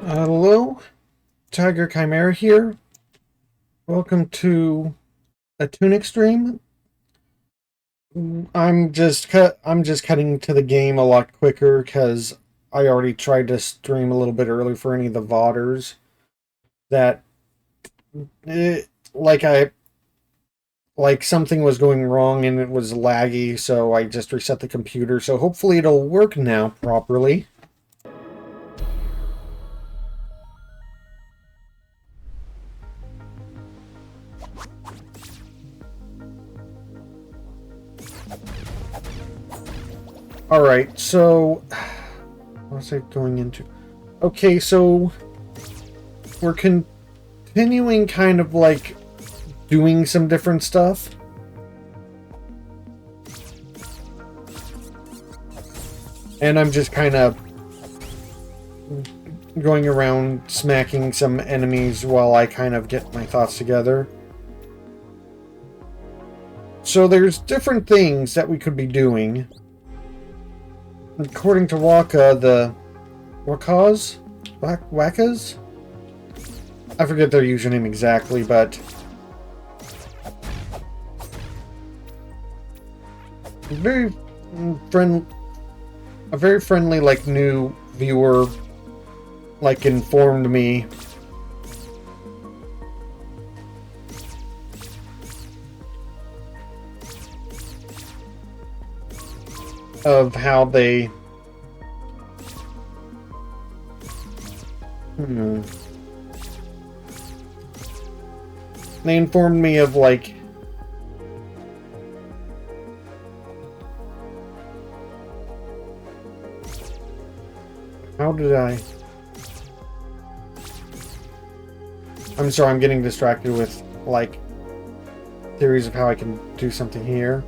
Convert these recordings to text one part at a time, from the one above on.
Hello, Tiger Chimera here. Welcome to a Tunic stream. I'm just cutting to the game a lot quicker because I already tried to stream a little bit early for any of the VODers that like I like something was going wrong and it was laggy, so I just reset the computer. So hopefully it'll work now properly. All right, so what was I going into? Okay, so we're continuing kind of like doing some different stuff. And I'm just kind of going around smacking some enemies while I kind of get my thoughts together. So there's different things that we could be doing. According to Waka, the Wakas? Wakas? I forget their username exactly, but very a very friendly, like, new viewer, like, informed me of how they they informed me of, like, how did I'm sorry, I'm getting distracted with, like, theories of how I can do something here.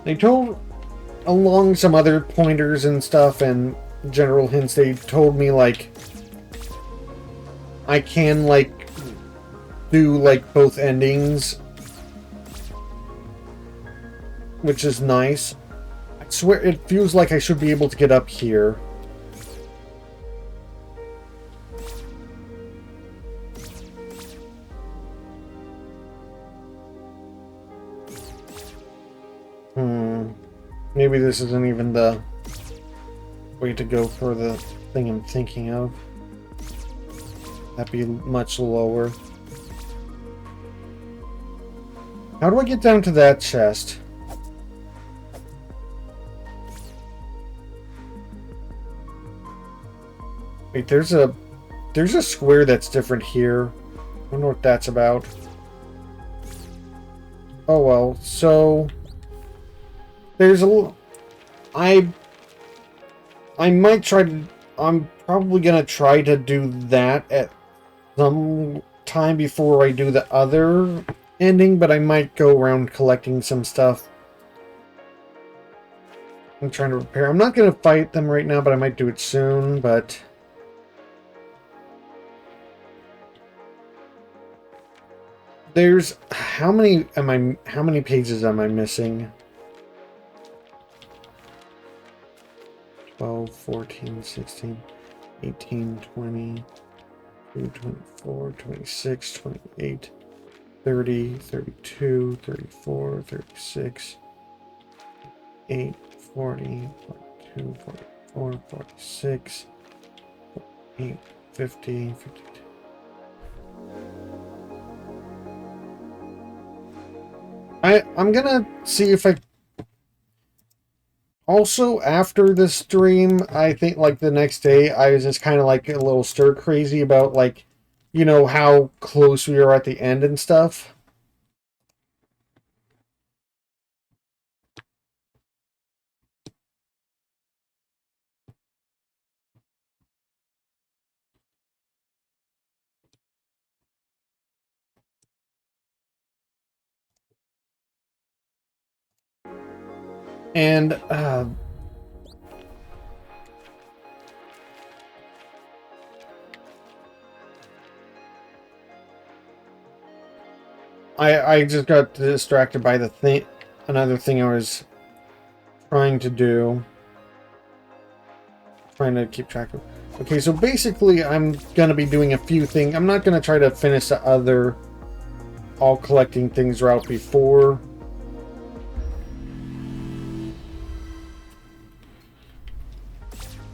They told, along some other pointers and stuff and general hints, they told me, like, I can, like, do, like, both endings, which is nice. I swear, it feels like I should be able to get up here. Maybe this isn't even the way to go for the thing I'm thinking of. That'd be much lower. How do I get down to that chest? Wait, there's a square that's different here. I wonder what that's about. Oh well, so there's a I might try to I'm probably gonna try to do that at some time before I do the other ending, but I might go around collecting some stuff. I'm trying to repair. I'm not gonna fight them right now, but I might do it soon, but there's how many pages am I missing? 12, 14, 16, 18, 20, 24, 26, 28, 30, 32, 34, 36, 8, 40, 42, 44, 46, 48, 50, 52. I'm gonna see if I... Also, after the stream, I think, like, the next day, I was just kind of, like, a little stir-crazy about, like, you know, how close we are at the end and stuff. And, I just got distracted by the thing, another thing I was trying to do. Trying to keep track of. Okay, so basically I'm going to be doing a few things. I'm not going to try to finish the other all collecting things route before.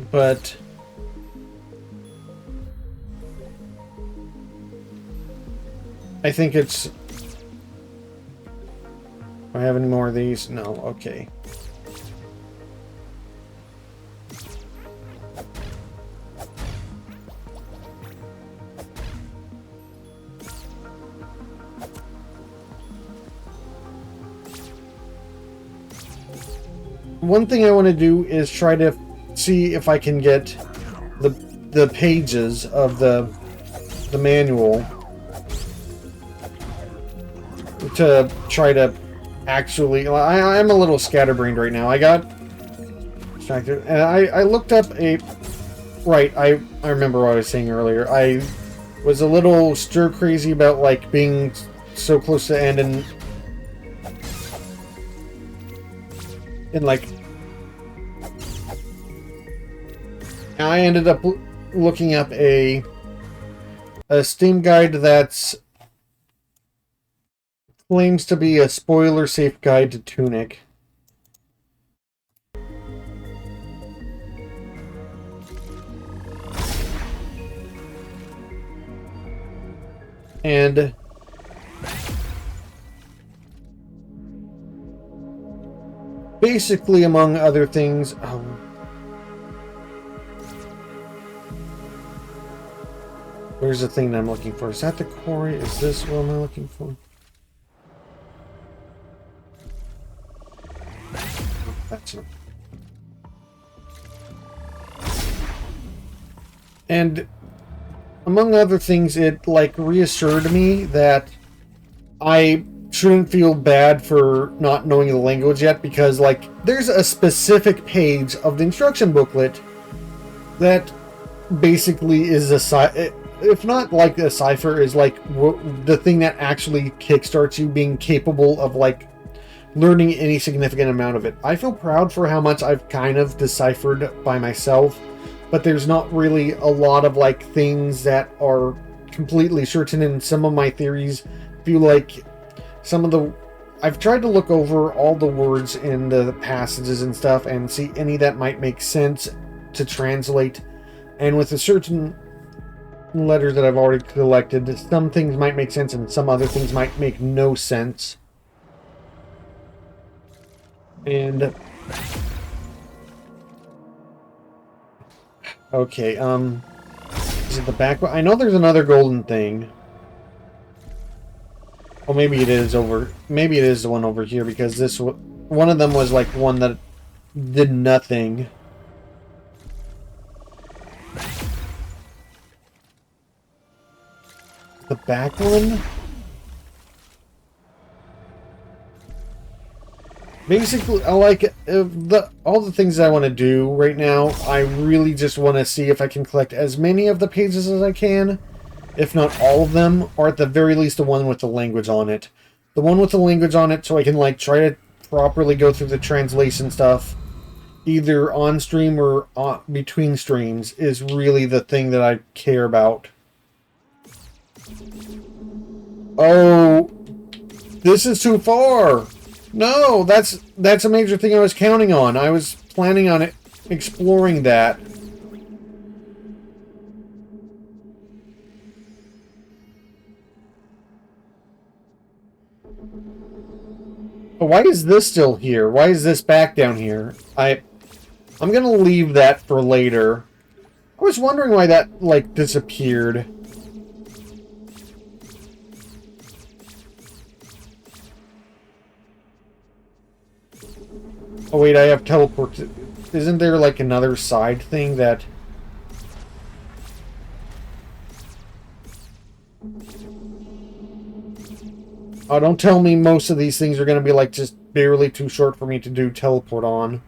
But I think it's... Do I have any more of these? No, okay. One thing I want to do is try to see if I can get the pages of the manual to try to actually... I'm a little scatterbrained right now. I got distracted, and I looked up a... Right, I remember what I was saying earlier. I was a little stir-crazy about, like, being so close to the end and like... I ended up looking up a Steam guide that's claims to be a spoiler-safe guide to Tunic. And basically, among other things, where's the thing that I'm looking for? Is that the quarry? Is this what am I looking for? That's not. And among other things, it like reassured me that I shouldn't feel bad for not knowing the language yet, because like there's a specific page of the instruction booklet that basically is a if not like a cipher, is like the thing that actually kickstarts you being capable of like learning any significant amount of it. I feel proud for how much I've kind of deciphered by myself, but there's not really a lot of like things that are completely certain, and some of my theories feel like some of the... I've tried to look over all the words in the passages and stuff and see any that might make sense to translate, and with a certain letters that I've already collected, some things might make sense and some other things might make no sense. And okay, is it the back? I know there's another golden thing. Oh, maybe it is over. Maybe it is the one over here, because this one of them was like one that did nothing. The back one? Basically, I like all the things I want to do right now. I really just want to see if I can collect as many of the pages as I can, if not all of them, or at the very least the one with the language on it. The one with the language on it, so I can like try to properly go through the translation stuff, either on stream or between streams, is really the thing that I care about. Oh, this is too far. No, that's a major thing I was counting on. I was planning on it, exploring that. But why is this still here? Why is this back down here? I'm gonna leave that for later. I was wondering why that like disappeared. Oh wait, I have teleport. Isn't there like another side thing that... Oh, don't tell me most of these things are going to be like just barely too short for me to do teleport on.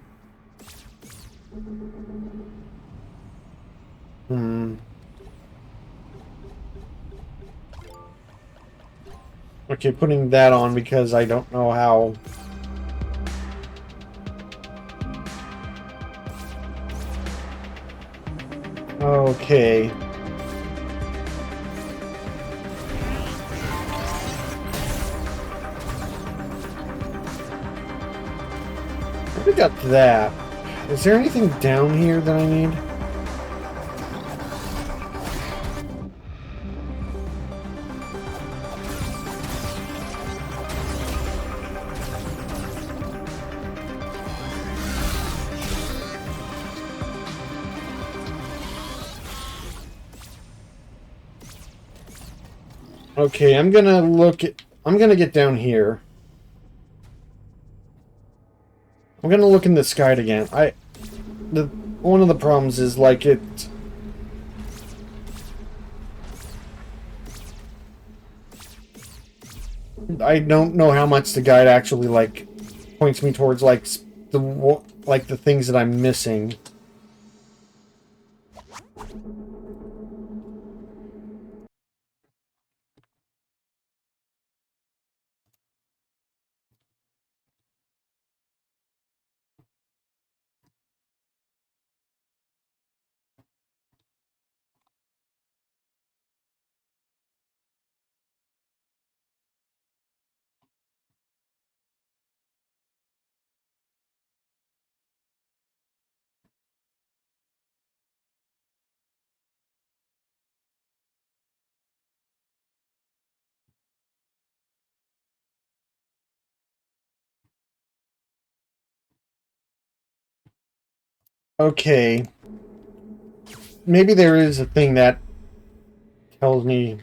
Okay, putting that on because I don't know how... Okay. We got that. Is there anything down here that I need? Okay, I'm gonna get down here. I'm gonna look in the sky again. One of the problems is like I don't know how much the guide actually like points me towards like the things that I'm missing. Okay. Maybe there is a thing that tells me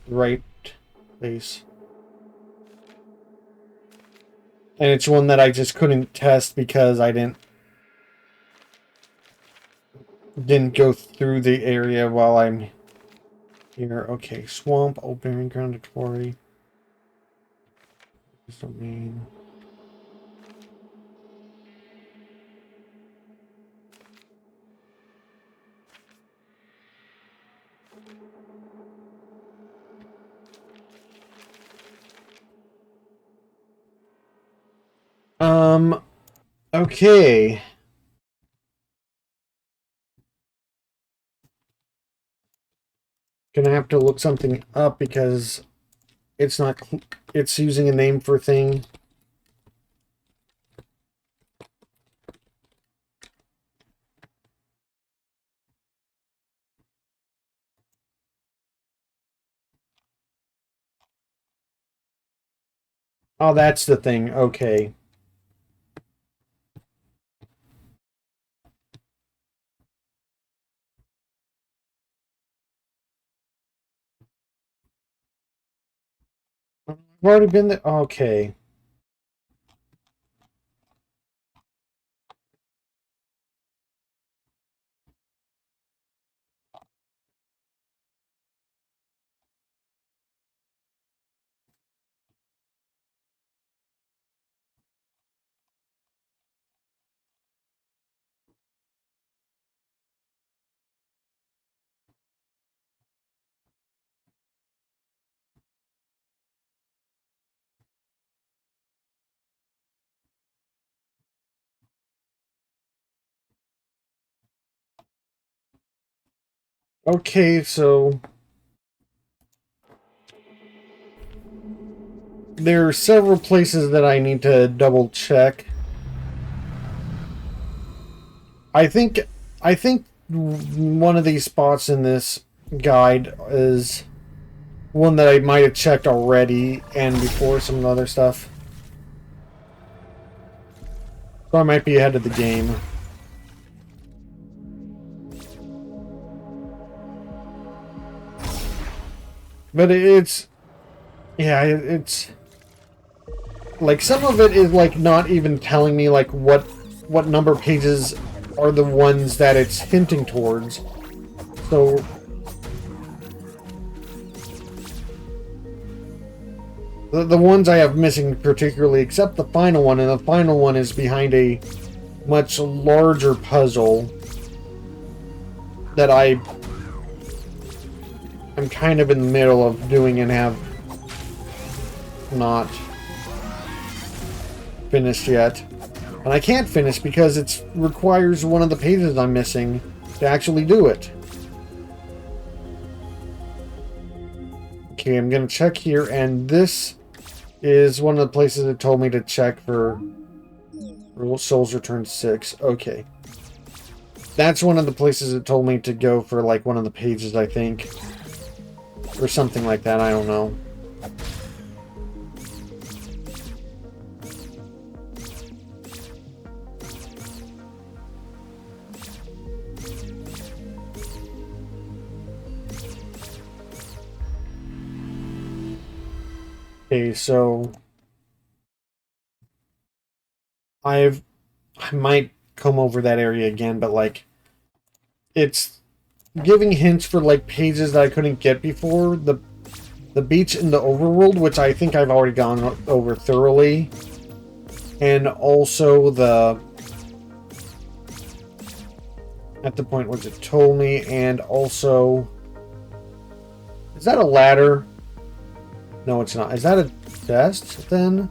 the right place. And it's one that I just couldn't test because I didn't go through the area while I'm here. Okay, swamp, open ground quarry. Domain. Okay. Gonna have to look something up because it's not, it's using a name for thing. Oh, that's the thing. Okay. I've already been there. Okay. Okay, so there are several places that I need to double check. I think one of these spots in this guide is one that I might have checked already and before some other stuff. So I might be ahead of the game. But it's yeah, it's like some of it is like not even telling me like what number pages are the ones that it's hinting towards. So the ones I have missing particularly, except the final one, and the final one is behind a much larger puzzle that I'm kind of in the middle of doing and have not finished yet. And I can't finish because it requires one of the pages I'm missing to actually do it. Okay, I'm gonna check here, and this is one of the places it told me to check for Souls Return 6. Okay. That's one of the places it told me to go for, like, one of the pages, I think. Or something like that, I don't know. Okay, so I might come over that area again, but like it's giving hints for like pages that I couldn't get before. The beach in the overworld, which I think I've already gone over thoroughly. And also at the point which it told me, and also is that a ladder? No, it's not. Is that a chest then?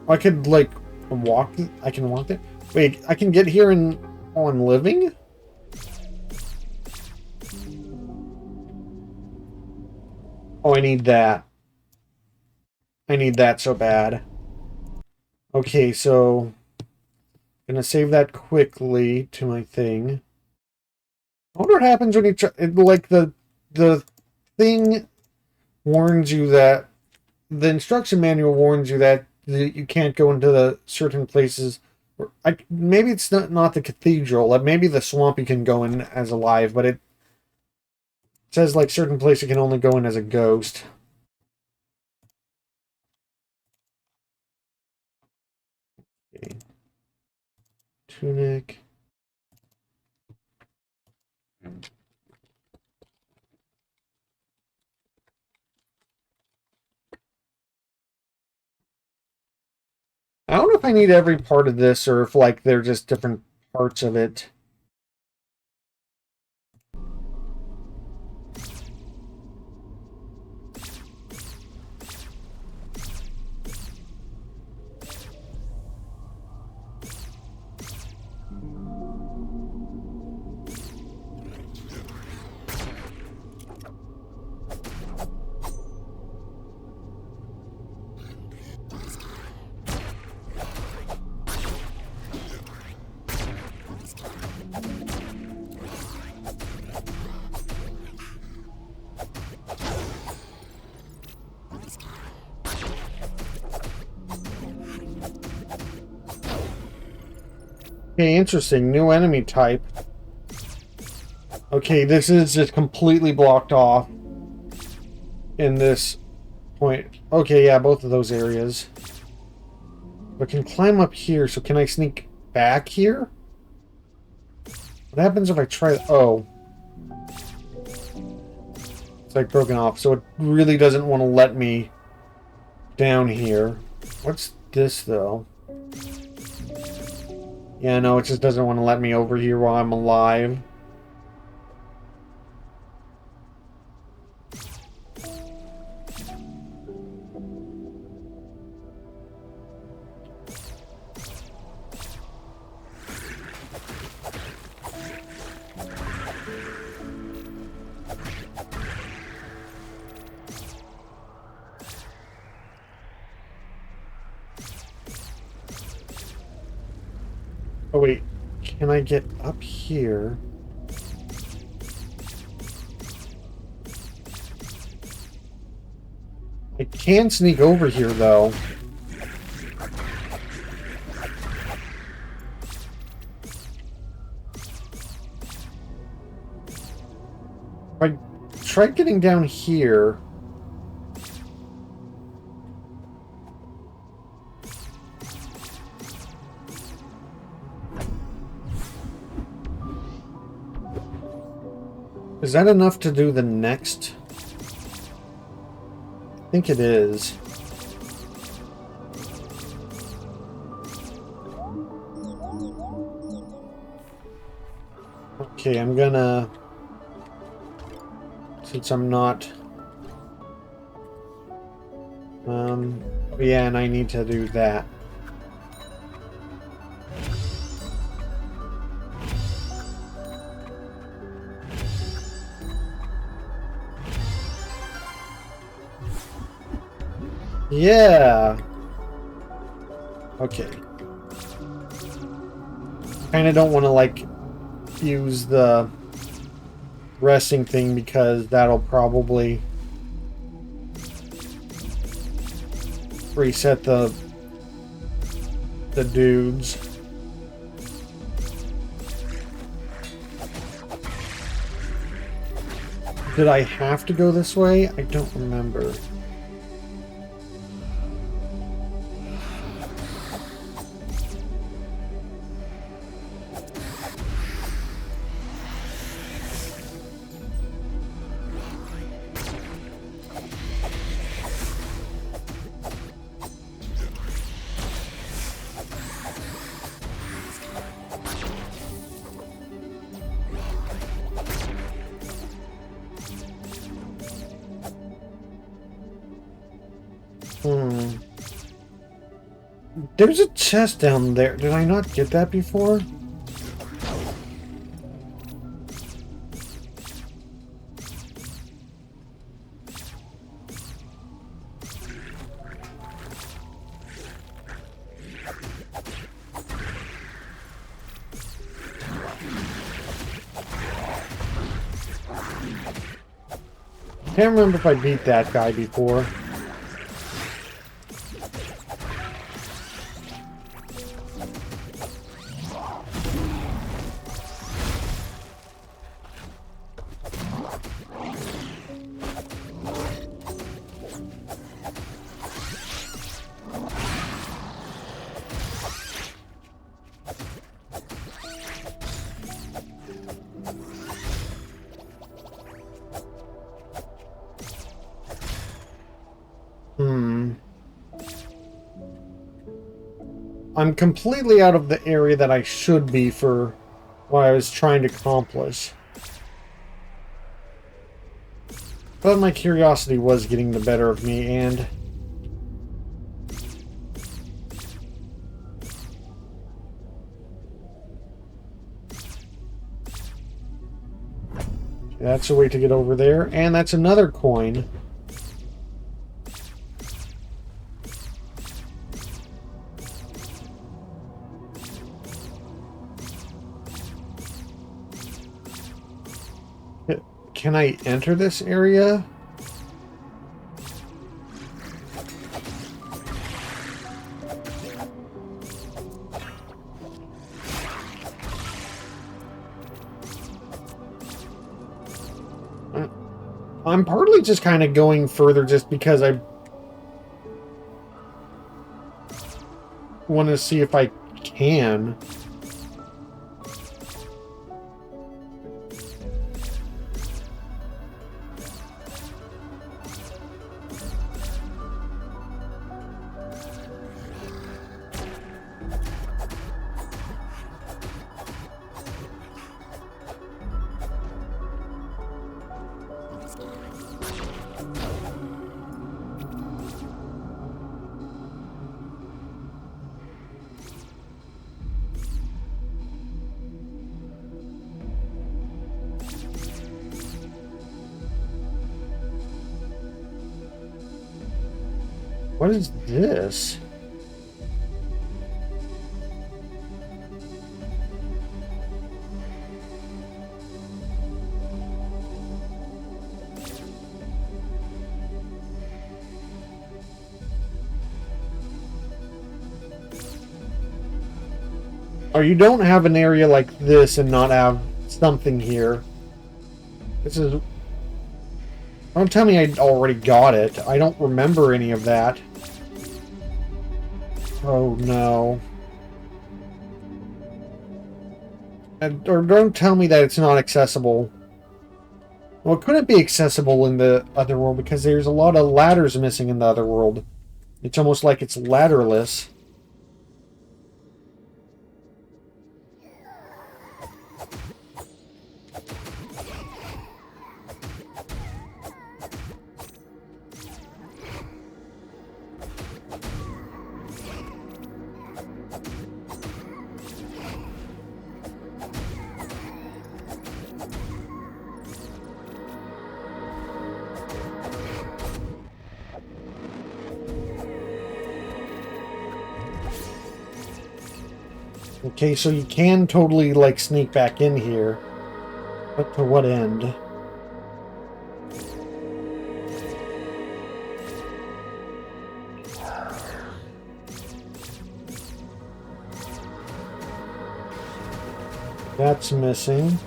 I could like walk. I can walk it. Wait, I can get here while I'm living? Oh, I need that. I need that so bad. Okay, so gonna save that quickly to my thing. I wonder what happens when you try. Like the thing warns you that the instruction manual warns you that you can't go into the certain places. Maybe it's not the cathedral. Like maybe the swamp you can go in as alive, but it says like certain places you can only go in as a ghost. Okay. Tunic. I don't know if I need every part of this or if like they're just different parts of it. Okay, interesting. New enemy type. Okay, this is just completely blocked off in this point. Okay, yeah, both of those areas. But can climb up here, so can I sneak back here? What happens if I try... Oh. It's like broken off, so it really doesn't want to let me down here. What's this, though? Yeah, no, it just doesn't want to let me over here while I'm alive. Oh, wait. Can I get up here? I can sneak over here, though. If I try getting down here... Is that enough to do the next? I think it is. Okay, I'm gonna... Since I'm not... Oh yeah, and I need to do that. Yeah. Okay. Kind of don't want to like use the resting thing because that'll probably reset the dudes. Did I have to go this way? I don't remember. There's a chest down there. Did I not get that before? Can't remember if I beat that guy before. I'm completely out of the area that I should be for what I was trying to accomplish. But my curiosity was getting the better of me, and that's a way to get over there, and that's another coin. Can I enter this area? I'm partly just kind of going further just because I want to see if I can. What is this? Oh, you don't have an area like this and not have something here. This is... Don't tell me I already got it. I don't remember any of that. Oh, no. Or don't tell me that it's not accessible. Well, it couldn't be accessible in the other world because there's a lot of ladders missing in the other world. It's almost like it's ladderless. Okay, so you can totally, like, sneak back in here. But to what end? That's missing.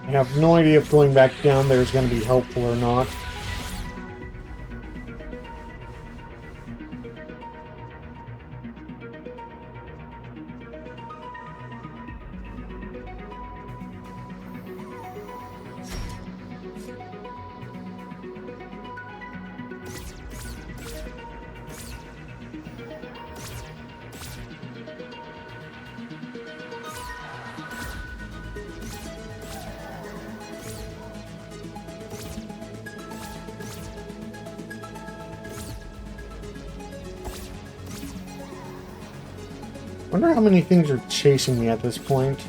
I have no idea if going back down there is going to be helpful or not. Wonder how many things are chasing me at this point.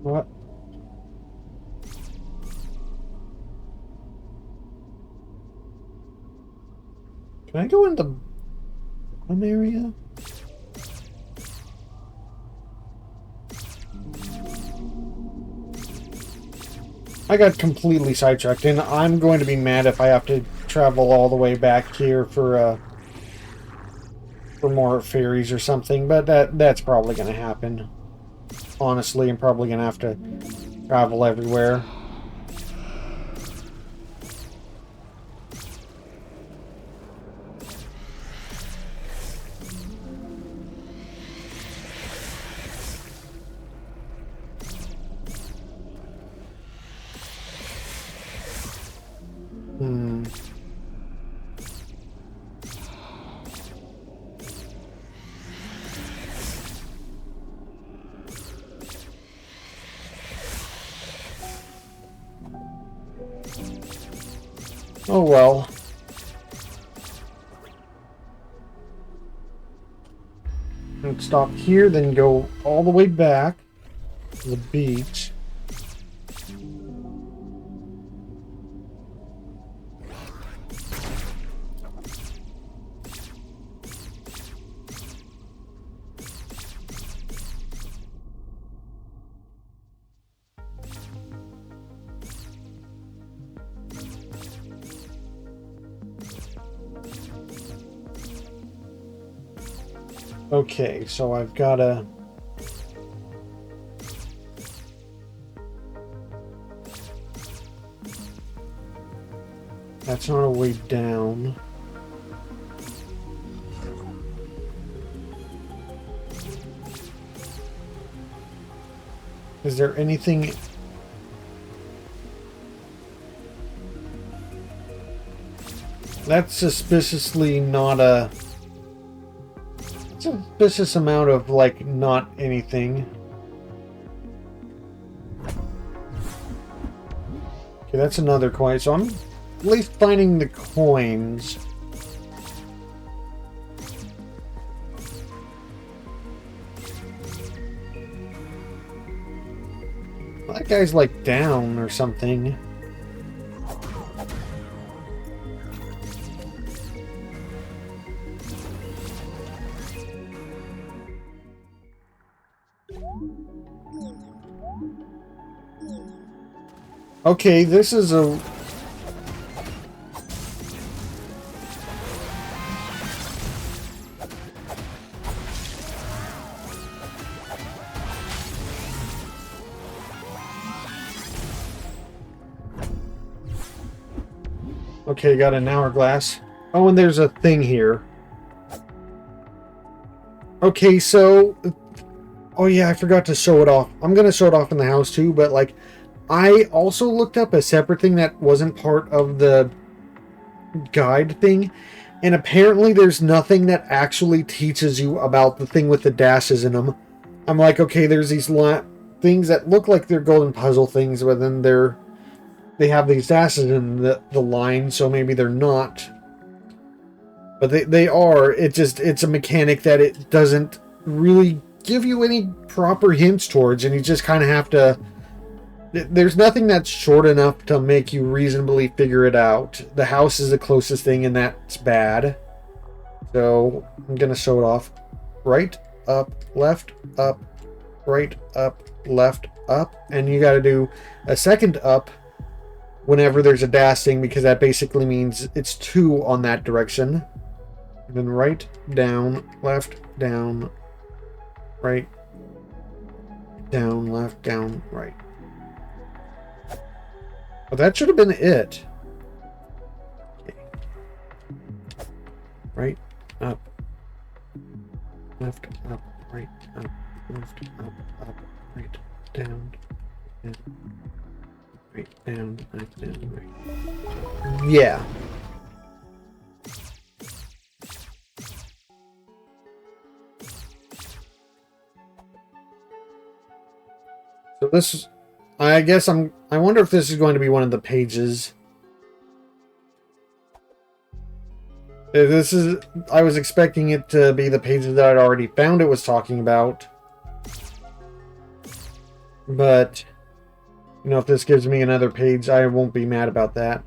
What? Can I go into one area? I got completely sidetracked, and I'm going to be mad if I have to travel all the way back here for more fairies or something, but that's probably going to happen. Honestly, I'm probably going to have to travel everywhere. Oh well. Let's stop here, then go all the way back to the beach. Okay, so I've got to... That's not a way down. Is there anything... That's suspiciously not a... Suspicious amount of, like, not anything. Okay, that's another coin. So I'm at least finding the coins. That guy's, like, down or something. Okay, this is a... Okay, got an hourglass. Oh, and there's a thing here. Okay, so... Oh yeah, I forgot to show it off. I'm gonna show it off in the house too, but like... I also looked up a separate thing that wasn't part of the guide thing, and apparently there's nothing that actually teaches you about the thing with the dashes in them. I'm like, okay, there's these things that look like they're golden puzzle things, but then they have these dashes in the line, so maybe they're not. But they are. It's a mechanic that it doesn't really give you any proper hints towards, and you just kind of have to. There's nothing that's short enough to make you reasonably figure it out. The house is the closest thing, and that's bad. So I'm gonna show it off. Right, up, left, up, right, up, left, up, and you got to do a second up whenever there's a dashing, because that basically means it's 2 on that direction. And then right, down, left, down, right, down, left, down, right. Well, that should have been it. Okay. Right, up, left, up, right, up, left, up, right, down, right, down, left, down, right. Yeah. So this, I guess I wonder if this is going to be one of the pages. This is, I was expecting it to be the pages that I'd already found it was talking about. But, you know, if this gives me another page, I won't be mad about that.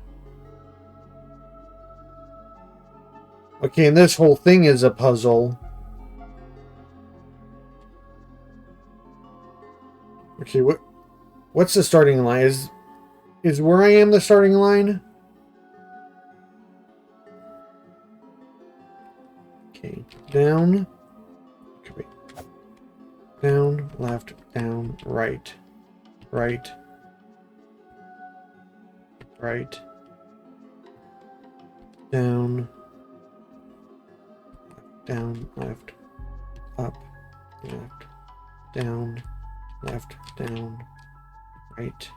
Okay, and this whole thing is a puzzle. Okay, what's the starting line? Is where I am the starting line? Okay, down. Okay, wait. Down, left, down, right. Right. Right. Down. Down, left, up, left, down, left, down, right.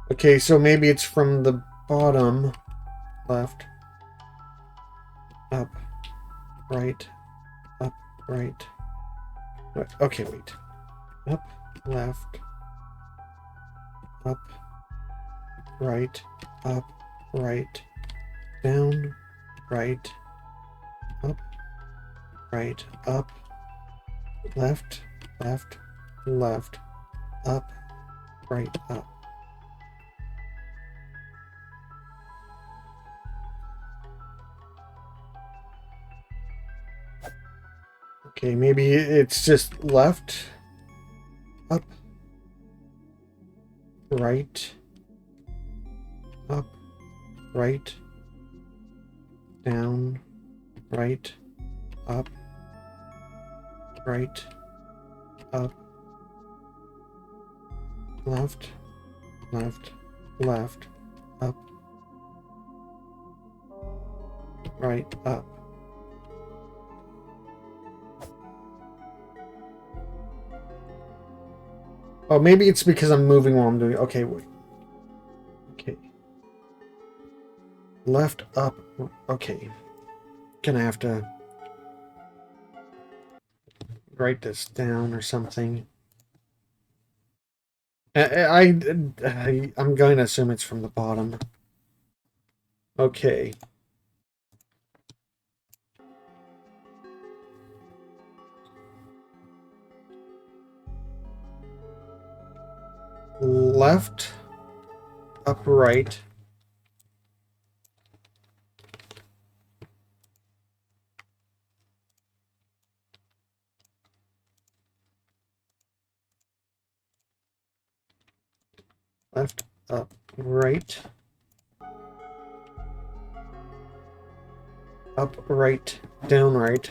Okay, so maybe it's from the bottom, left, up, right, up, right. Okay, wait. Up, left, up, right, up, right, down, right, up, right, up, left, left, left, up, right, up. Okay, maybe it's just left, up, right, up, right, down, right, up, right, up, left, left, left, up, right, up. Oh, maybe it's because I'm moving while I'm doing it. Okay, wait. Okay. Left, up. Okay. Gonna have to write this down or something. I'm going to assume it's from the bottom. Okay. Left, up, right. Left, up, right. Up, right, down, right.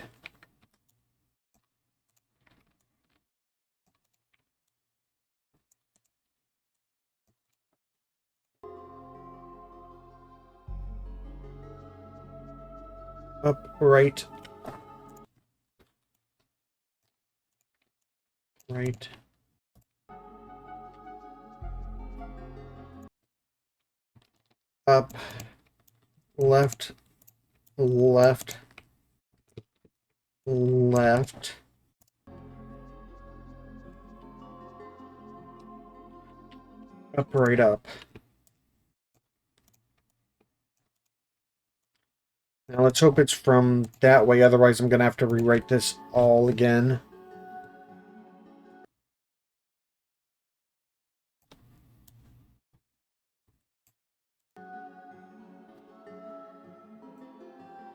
Up, right. Right. up, left, left, left. Up, right, up. Now let's hope it's from that way, otherwise I'm going to have to rewrite this all again.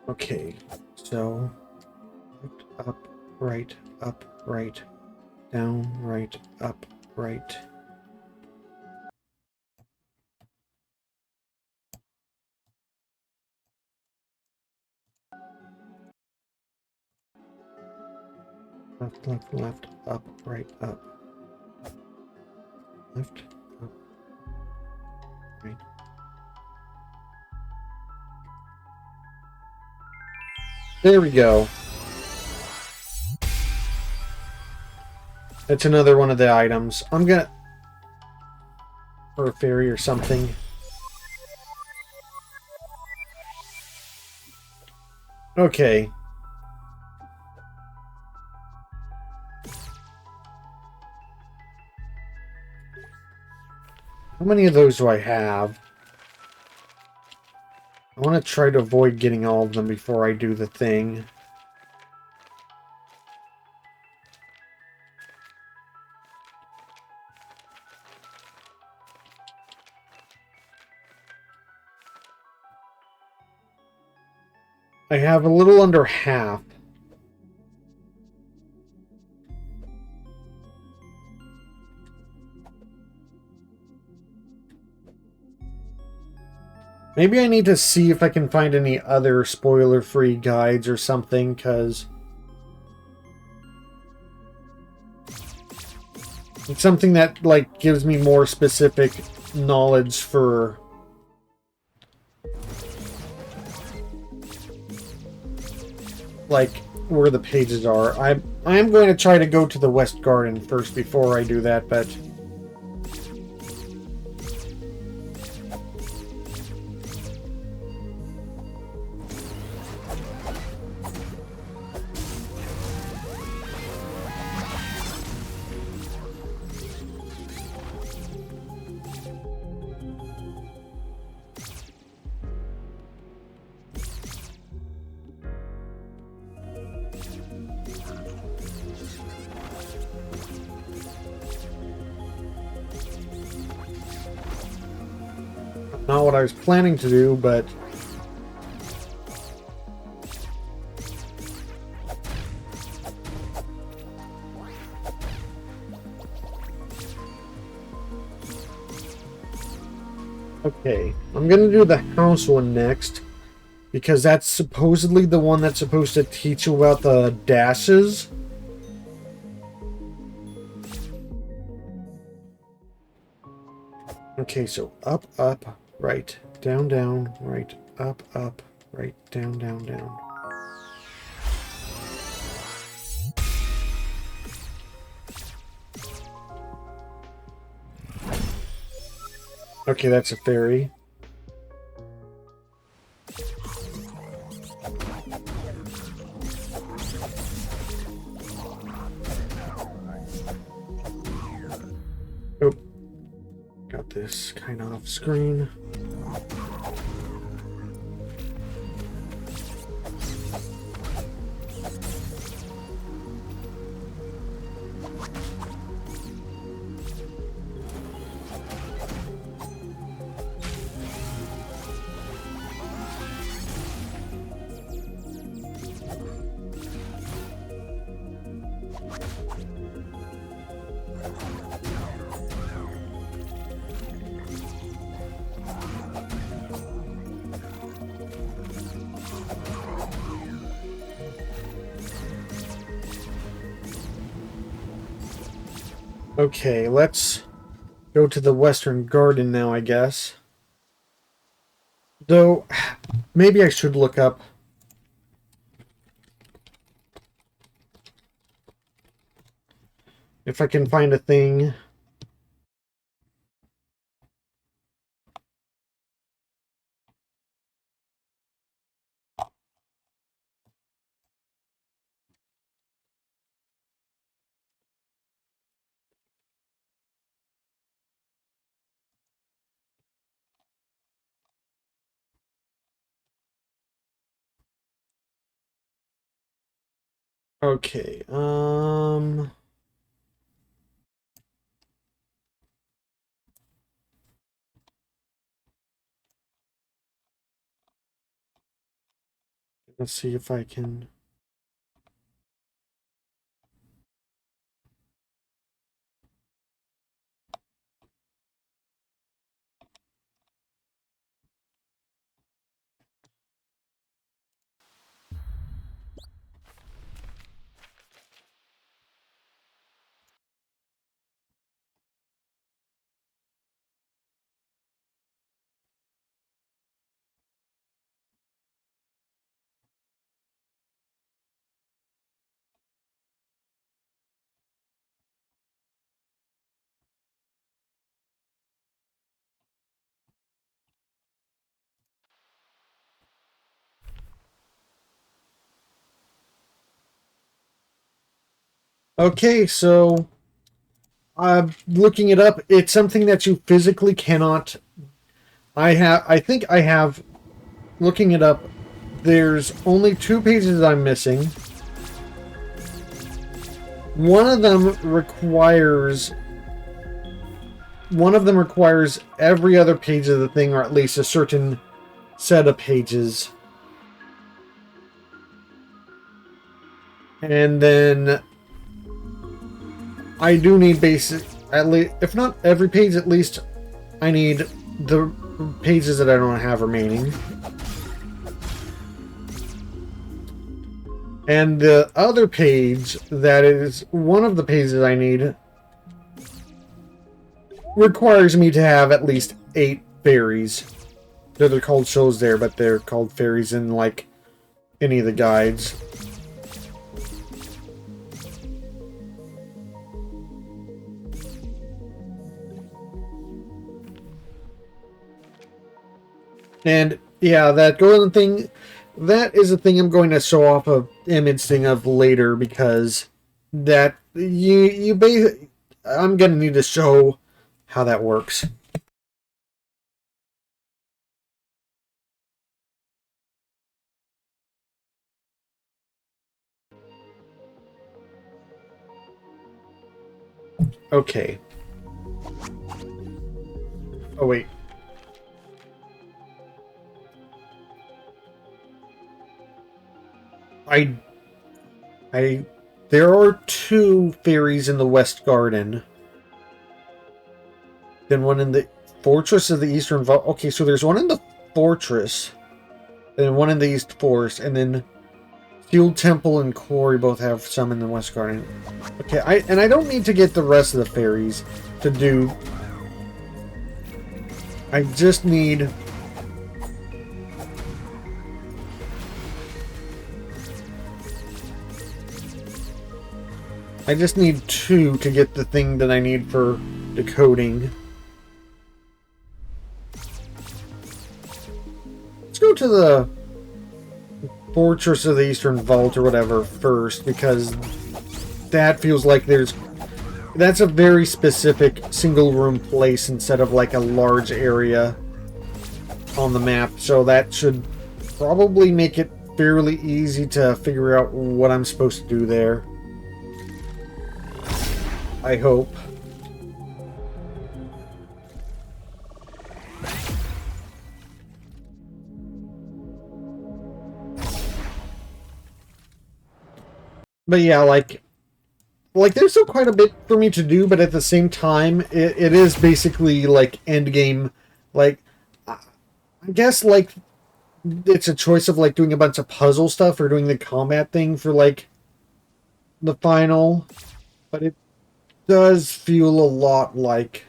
Okay, so up, right, down, right, up, right. Left, left, left, up, right, up. Left, up, right. There we go. That's another one of the items. I'm gonna... Or a fairy or something. Okay. How many of those do I have? I want to try to avoid getting all of them before I do the thing. I have a little under half. Maybe I need to see if I can find any other spoiler-free guides or something, because it's something that, like, gives me more specific knowledge for... like, where the pages are. I am going to try to go to the West Garden first before I do that, but... not what I was planning to do, but... Okay, I'm gonna do the house one next, because that's supposedly the one that's supposed to teach you about the dashes. Okay, so up, up, right, down, right, up, right, down, down. Okay, that's a fairy. Oh, got this kind of off screen. Okay, let's go to the Western Garden now, I guess. Though, maybe I should look up... if I can find a thing... Okay, let's see if I can. Okay, so looking it up. It's something that you physically cannot. I think I have. Looking it up, there's only two pages I'm missing. One of them requires. One of them requires every other page of the thing, or at least a certain set of pages. And then I do need basic, at least, if not every page, at least I need the pages that I don't have remaining. And the other page that is one of the pages I need requires me to have at least 8 fairies. They're called shows there, but they're called fairies in like any of the guides. And yeah, that golden thing, that is a thing I'm going to show off a image thing of later, because that I'm going to need to show how that works. Okay. Oh wait. I I there are 2 fairies in the West Garden. Then one in the Fortress of the Eastern Vault. Okay, so there's one in the Fortress, and then one in the East Forest, and then Field Temple and Quarry both have some in the West Garden. Okay, I don't need to get the rest of the fairies to do. I just need. I just need 2 to get the thing that I need for decoding. Let's go to the Fortress of the Eastern Vault or whatever first, because that feels like that's a very specific single room place instead of like a large area on the map, so that should probably make it fairly easy to figure out what I'm supposed to do there. I hope. But yeah, like there's still quite a bit for me to do, but at the same time, it is basically like end game. Like, I guess like it's a choice of like doing a bunch of puzzle stuff or doing the combat thing for like the final, but it does feel a lot like.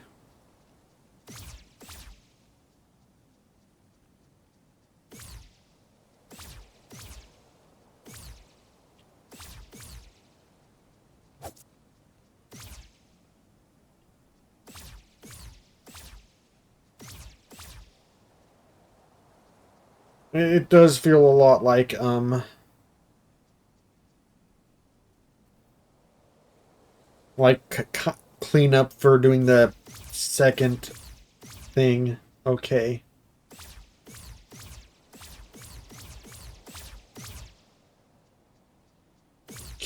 It does feel a lot like clean up for doing the second thing. Okay.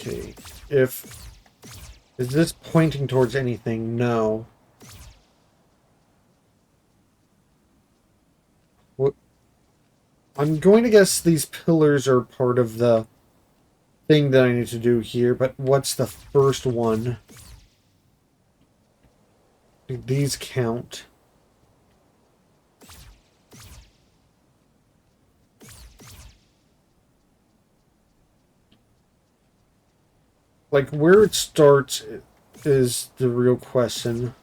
Okay. If... Is this pointing towards anything? No. What? I'm going to guess these pillars are part of the thing that I need to do here, but what's the first one? Do these count? Like, where it starts is the real question.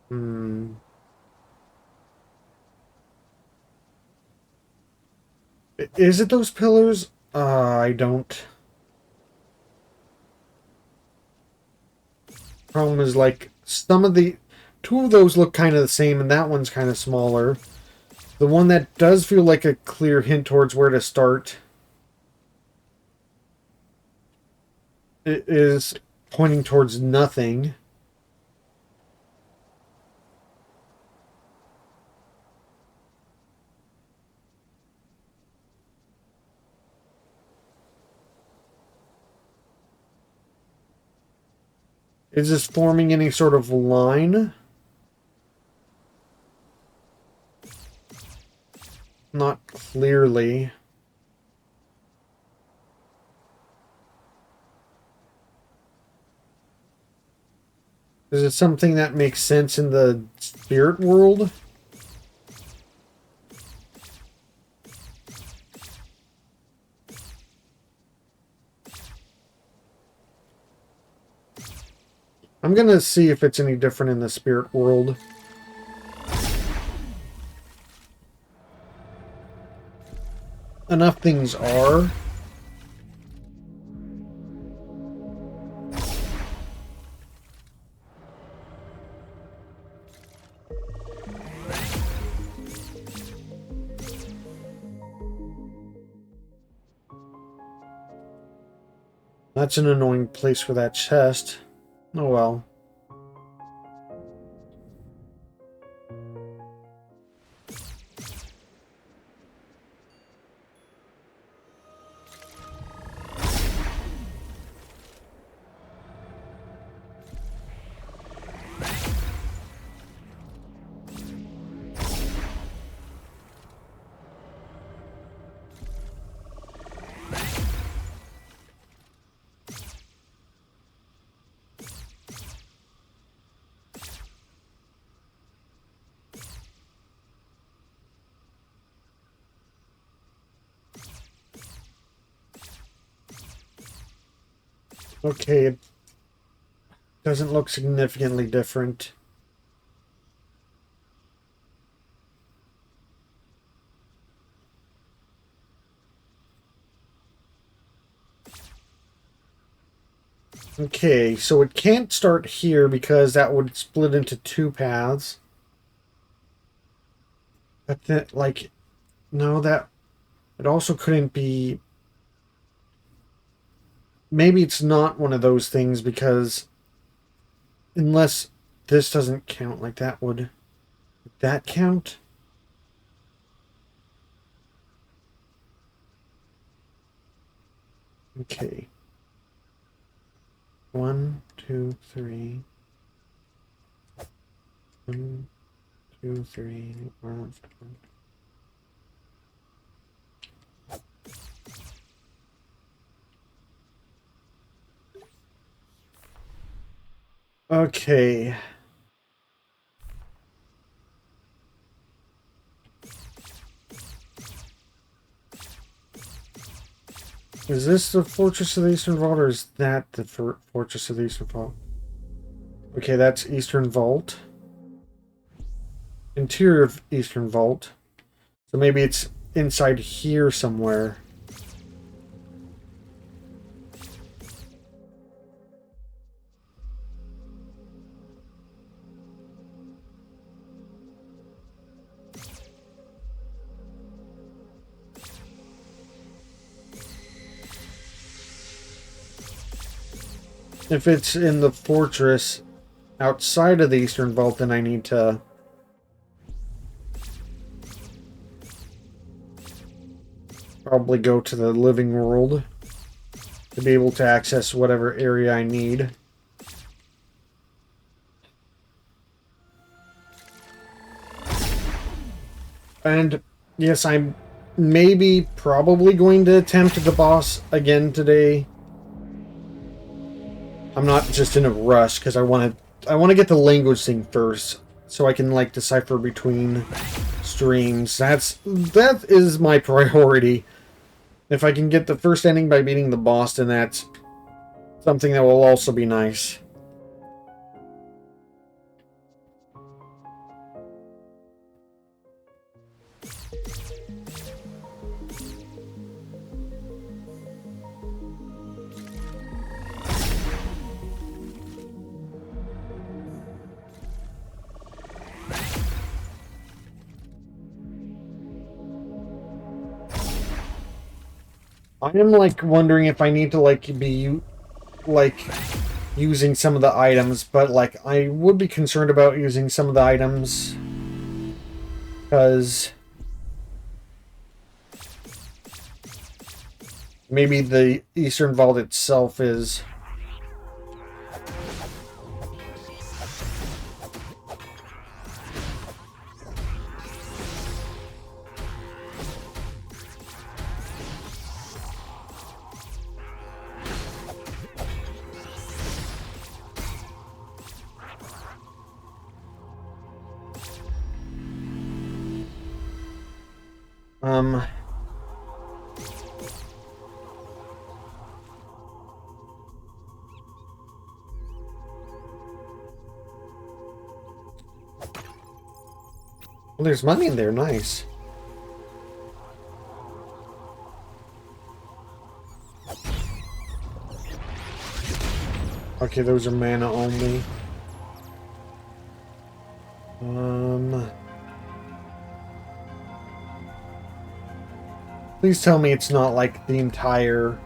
Hmm. Is it those pillars? I don't. Problem is, like, some of the... Two of those look kind of the same, and that one's kind of smaller. The one that does feel like a clear hint towards where to start is pointing towards nothing. Is this forming any sort of line? Not clearly. Is it something that makes sense in the spirit world? I'm gonna see if it's any different in the spirit world. Enough things are. That's an annoying place for that chest. Oh well. Okay, it doesn't look significantly different. Okay, so it can't start here because that would split into two paths. But then, like, no, that... It also couldn't be... Maybe it's not one of those things because... Unless this doesn't count, like that would... That count? Okay. 1, 2, 3. 1, 2, 3. 1, 2. Okay. Is this the Fortress of the Eastern Vault, or is that the Fortress of the Eastern Vault? Okay, that's Eastern Vault. Interior of Eastern Vault. So maybe it's inside here somewhere. If it's in the fortress outside of the Eastern Vault, then I need to probably go to the living world to be able to access whatever area I need. And yes, I'm maybe probably going to attempt the boss again today. I'm not just in a rush because I want to get the language thing first so I can like decipher between streams. That is my priority. If I can get the first ending by beating the boss, then that's something that will also be nice. I am like wondering if I need to like be like using some of the items, but like I would be concerned about using some of the items because maybe the Eastern Vault itself is um well, there's money in there, nice. Okay, those are mana only. Please tell me it's not like the entire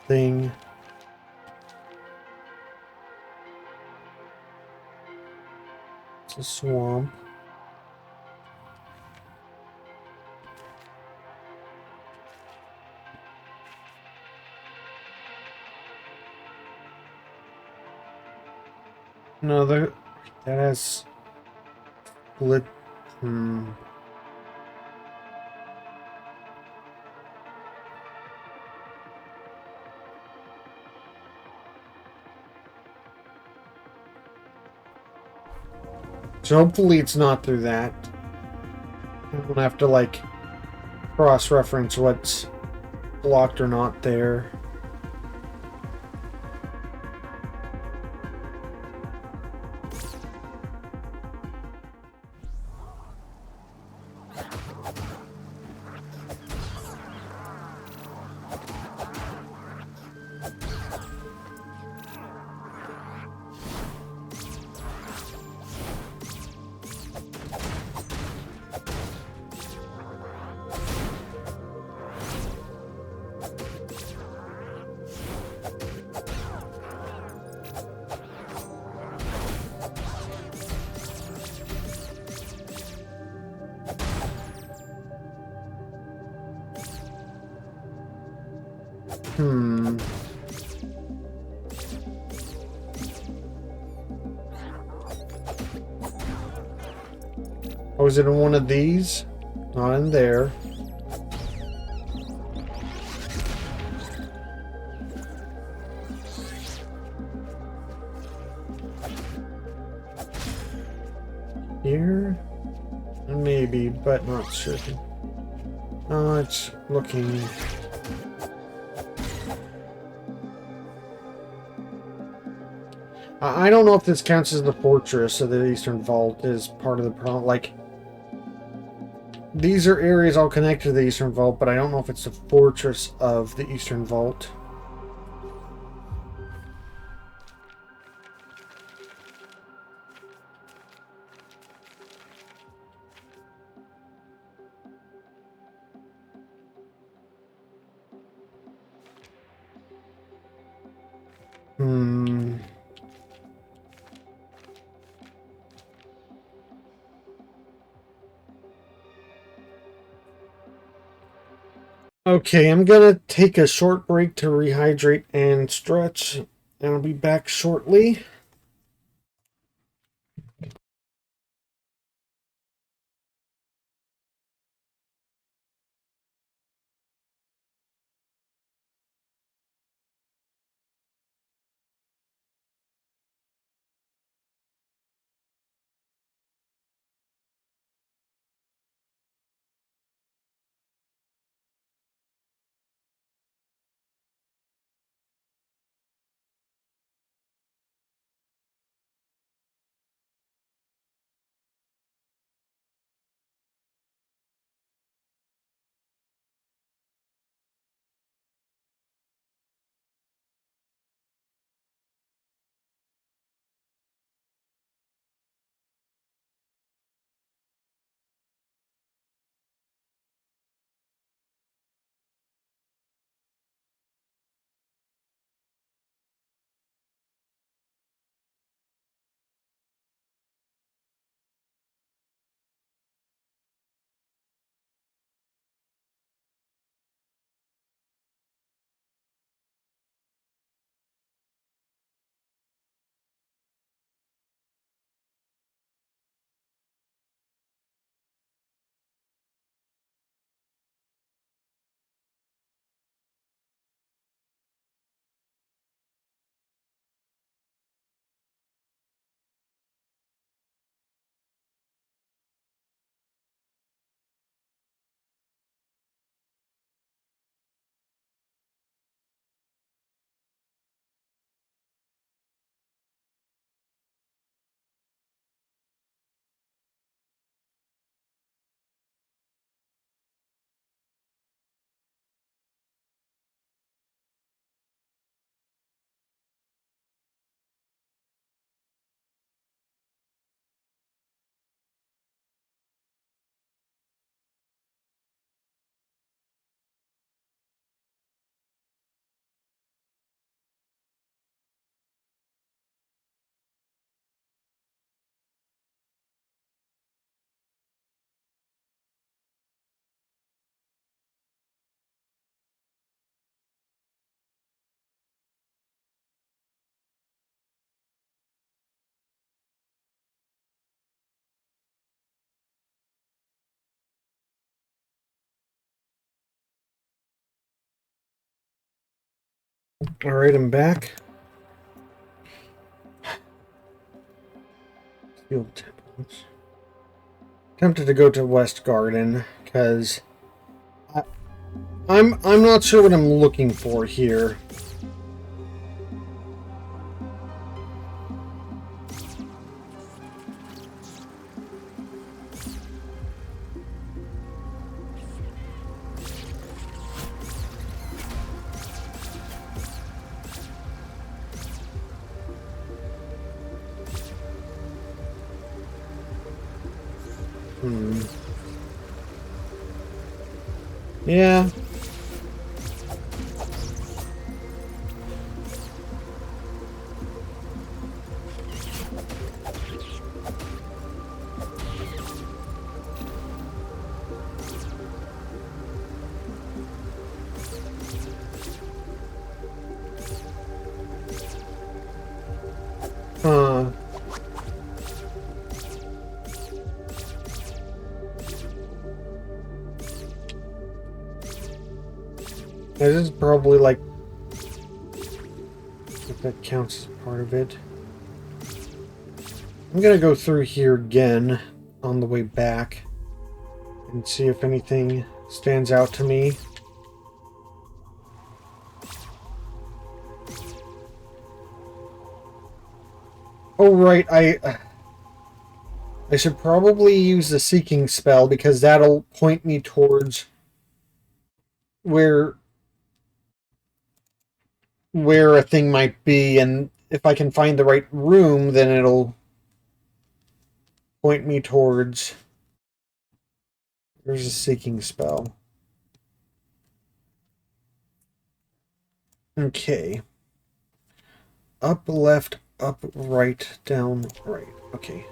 thing. It's a swamp. No, that has split. Hmm. So hopefully it's not through that. I'm gonna have to like cross-reference what's blocked or not there. Hmm. Oh, is it in one of these? Not in there. Here? Maybe, but not certain. Oh, it's looking... I don't know if this counts as the fortress of the Eastern Vault is part of the problem. Like, these are areas all connected to the Eastern Vault, but I don't know if it's the fortress of the Eastern Vault. Okay, I'm gonna take a short break to rehydrate and stretch, and I'll be back shortly. Alright, I'm back. Field templates. Tempted to go to West Garden, because I'm not sure what I'm looking for here. Yeah. Uh, this is probably like, if that counts as part of it. I'm gonna go through here again on the way back and see if anything stands out to me. Oh right, I should probably use the seeking spell, because that'll point me towards where a thing might be, and if I can find the right room, then it'll point me towards. There's a seeking spell. Okay. Up, left, up, right, down, right. Okay.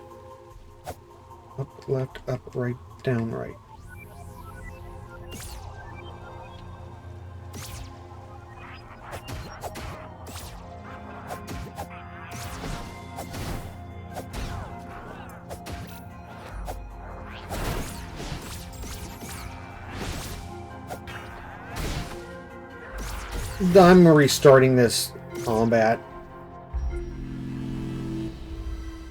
Up, left, up, right, down, right. I'm restarting this combat.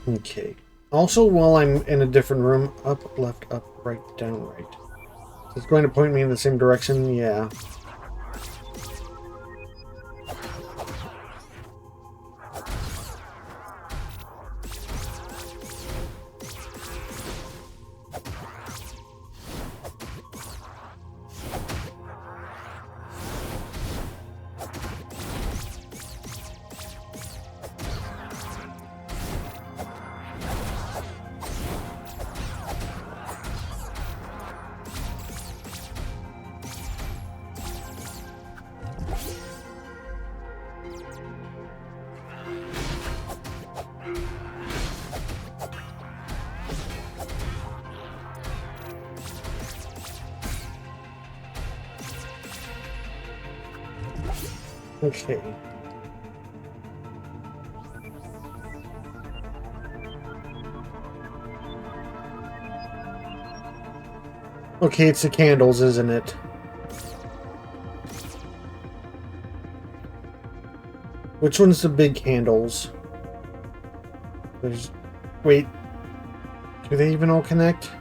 Okay. Also, while I'm in a different room, up, left, up, right, down, right. So it's going to point me in the same direction? Yeah. Okay. Okay, it's the candles, isn't it? Which one's the big candles? There's... Wait. Do they even all connect?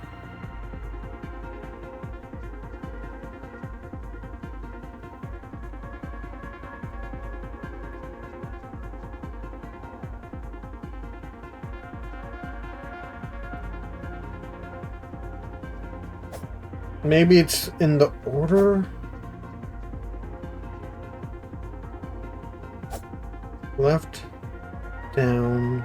Maybe it's in the order? Left, down.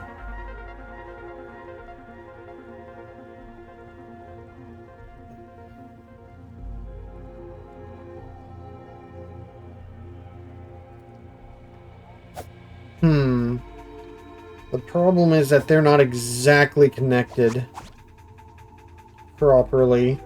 The problem is that they're not exactly connected properly.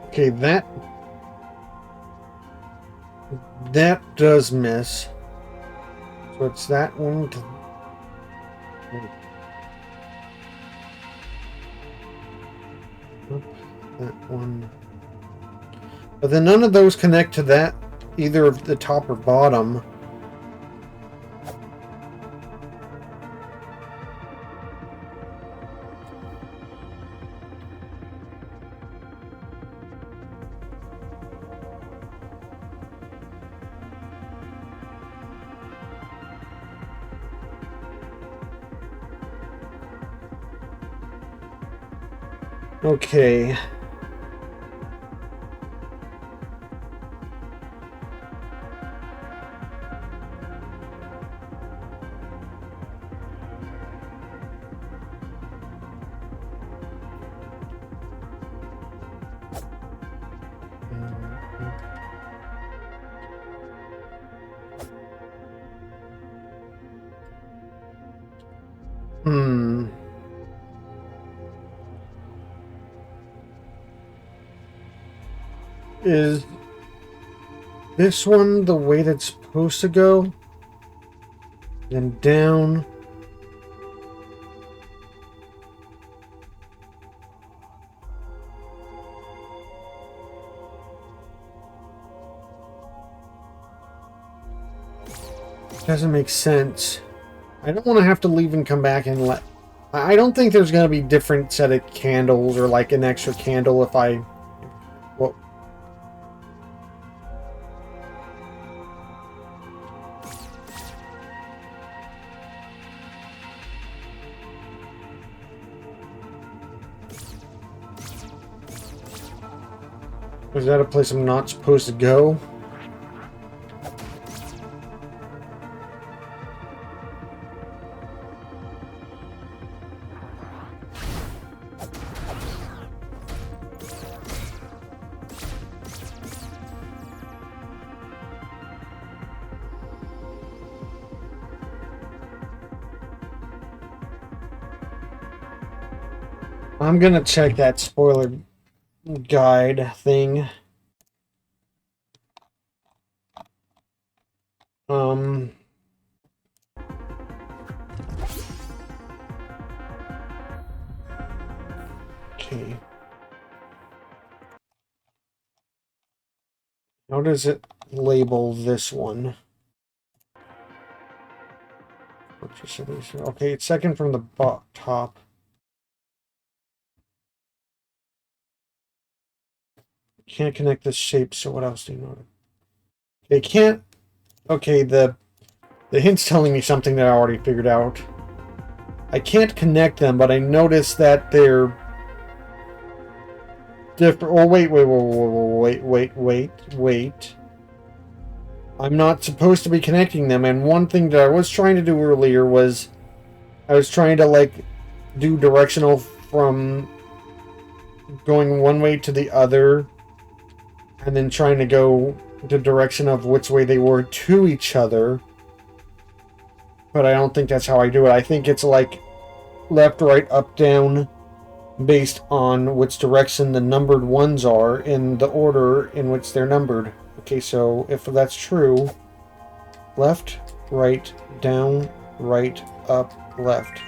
Okay, that does miss. So it's that one to... That one. But then none of those connect to that, either of the top or bottom. Okay. Is this one the way that's supposed to go? Then down. Doesn't make sense. I don't want to have to leave and come back and let... I don't think there's going to be different set of candles or like an extra candle if I... Well... Is that a place I'm not supposed to go? I'm gonna check that spoiler guide thing. Okay. How does it label this one? Okay, it's second from the top. Can't connect the shapes, so what else do you know? They can't... Okay, the hint's telling me something that I already figured out. I can't connect them, but I noticed that they're different. Oh, wait. I'm not supposed to be connecting them, and one thing that I was trying to do earlier was I was trying to, like, do directional from going one way to the other, and then trying to go the direction of which way they were to each other. But I don't think that's how I do it. I think it's like left, right, up, down, based on which direction the numbered ones are in the order in which they're numbered. Okay, so if that's true, left, right, down, right, up, left.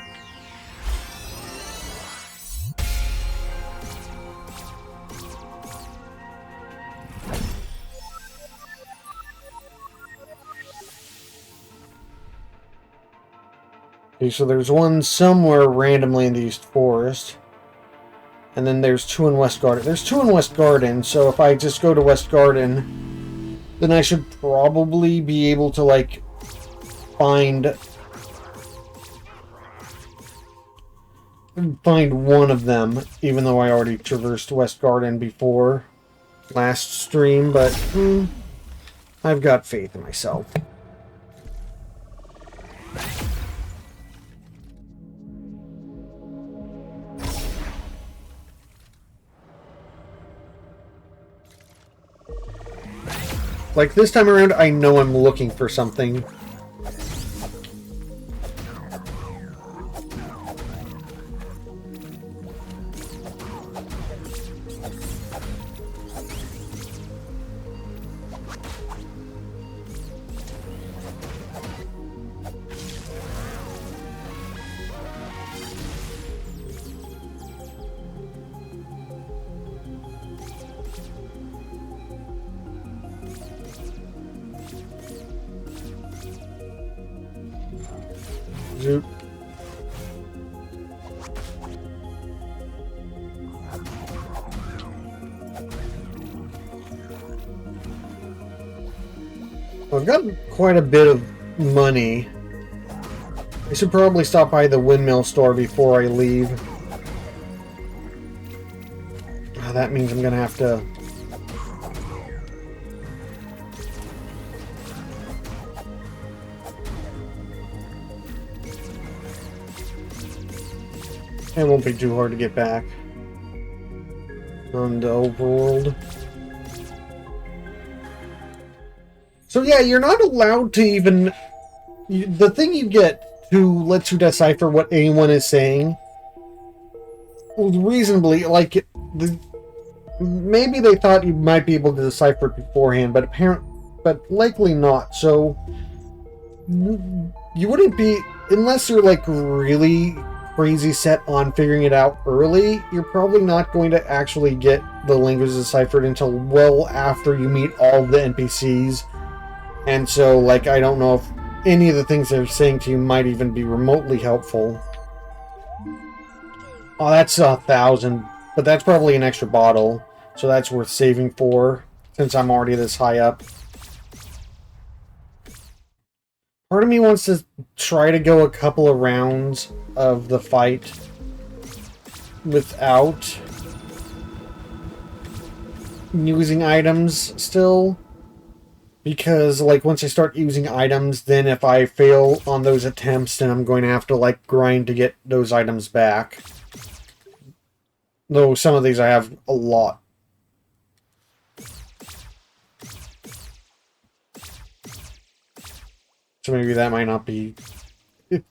Okay, so there's one somewhere randomly in the East Forest. And then there's two in West Garden. There's two in West Garden, so if I just go to West Garden, then I should probably be able to, like, find one of them, even though I already traversed West Garden before last stream, but I've got faith in myself. Like, this time around, I know I'm looking for something. Zoop. Well, I've got quite a bit of money. I should probably stop by the windmill store before I leave. That means I'm gonna have to... It won't be too hard to get back on the overworld. So yeah, you're not allowed to even... The thing you get to lets you decipher what anyone is saying, reasonably, like, maybe they thought you might be able to decipher it beforehand, but likely not. So you wouldn't be, unless you're like really crazy set on figuring it out early, you're probably not going to actually get the language deciphered until well after you meet all the NPCs. And so, like, I don't know if any of the things they're saying to you might even be remotely helpful. Oh, that's 1,000, but that's probably an extra bottle, so that's worth saving for, since I'm already this high up. Part of me wants to try to go a couple of rounds of the fight without using items still. Because, like, once I start using items, then if I fail on those attempts, then I'm going to have to, like, grind to get those items back. Though some of these I have a lot. So maybe that might not be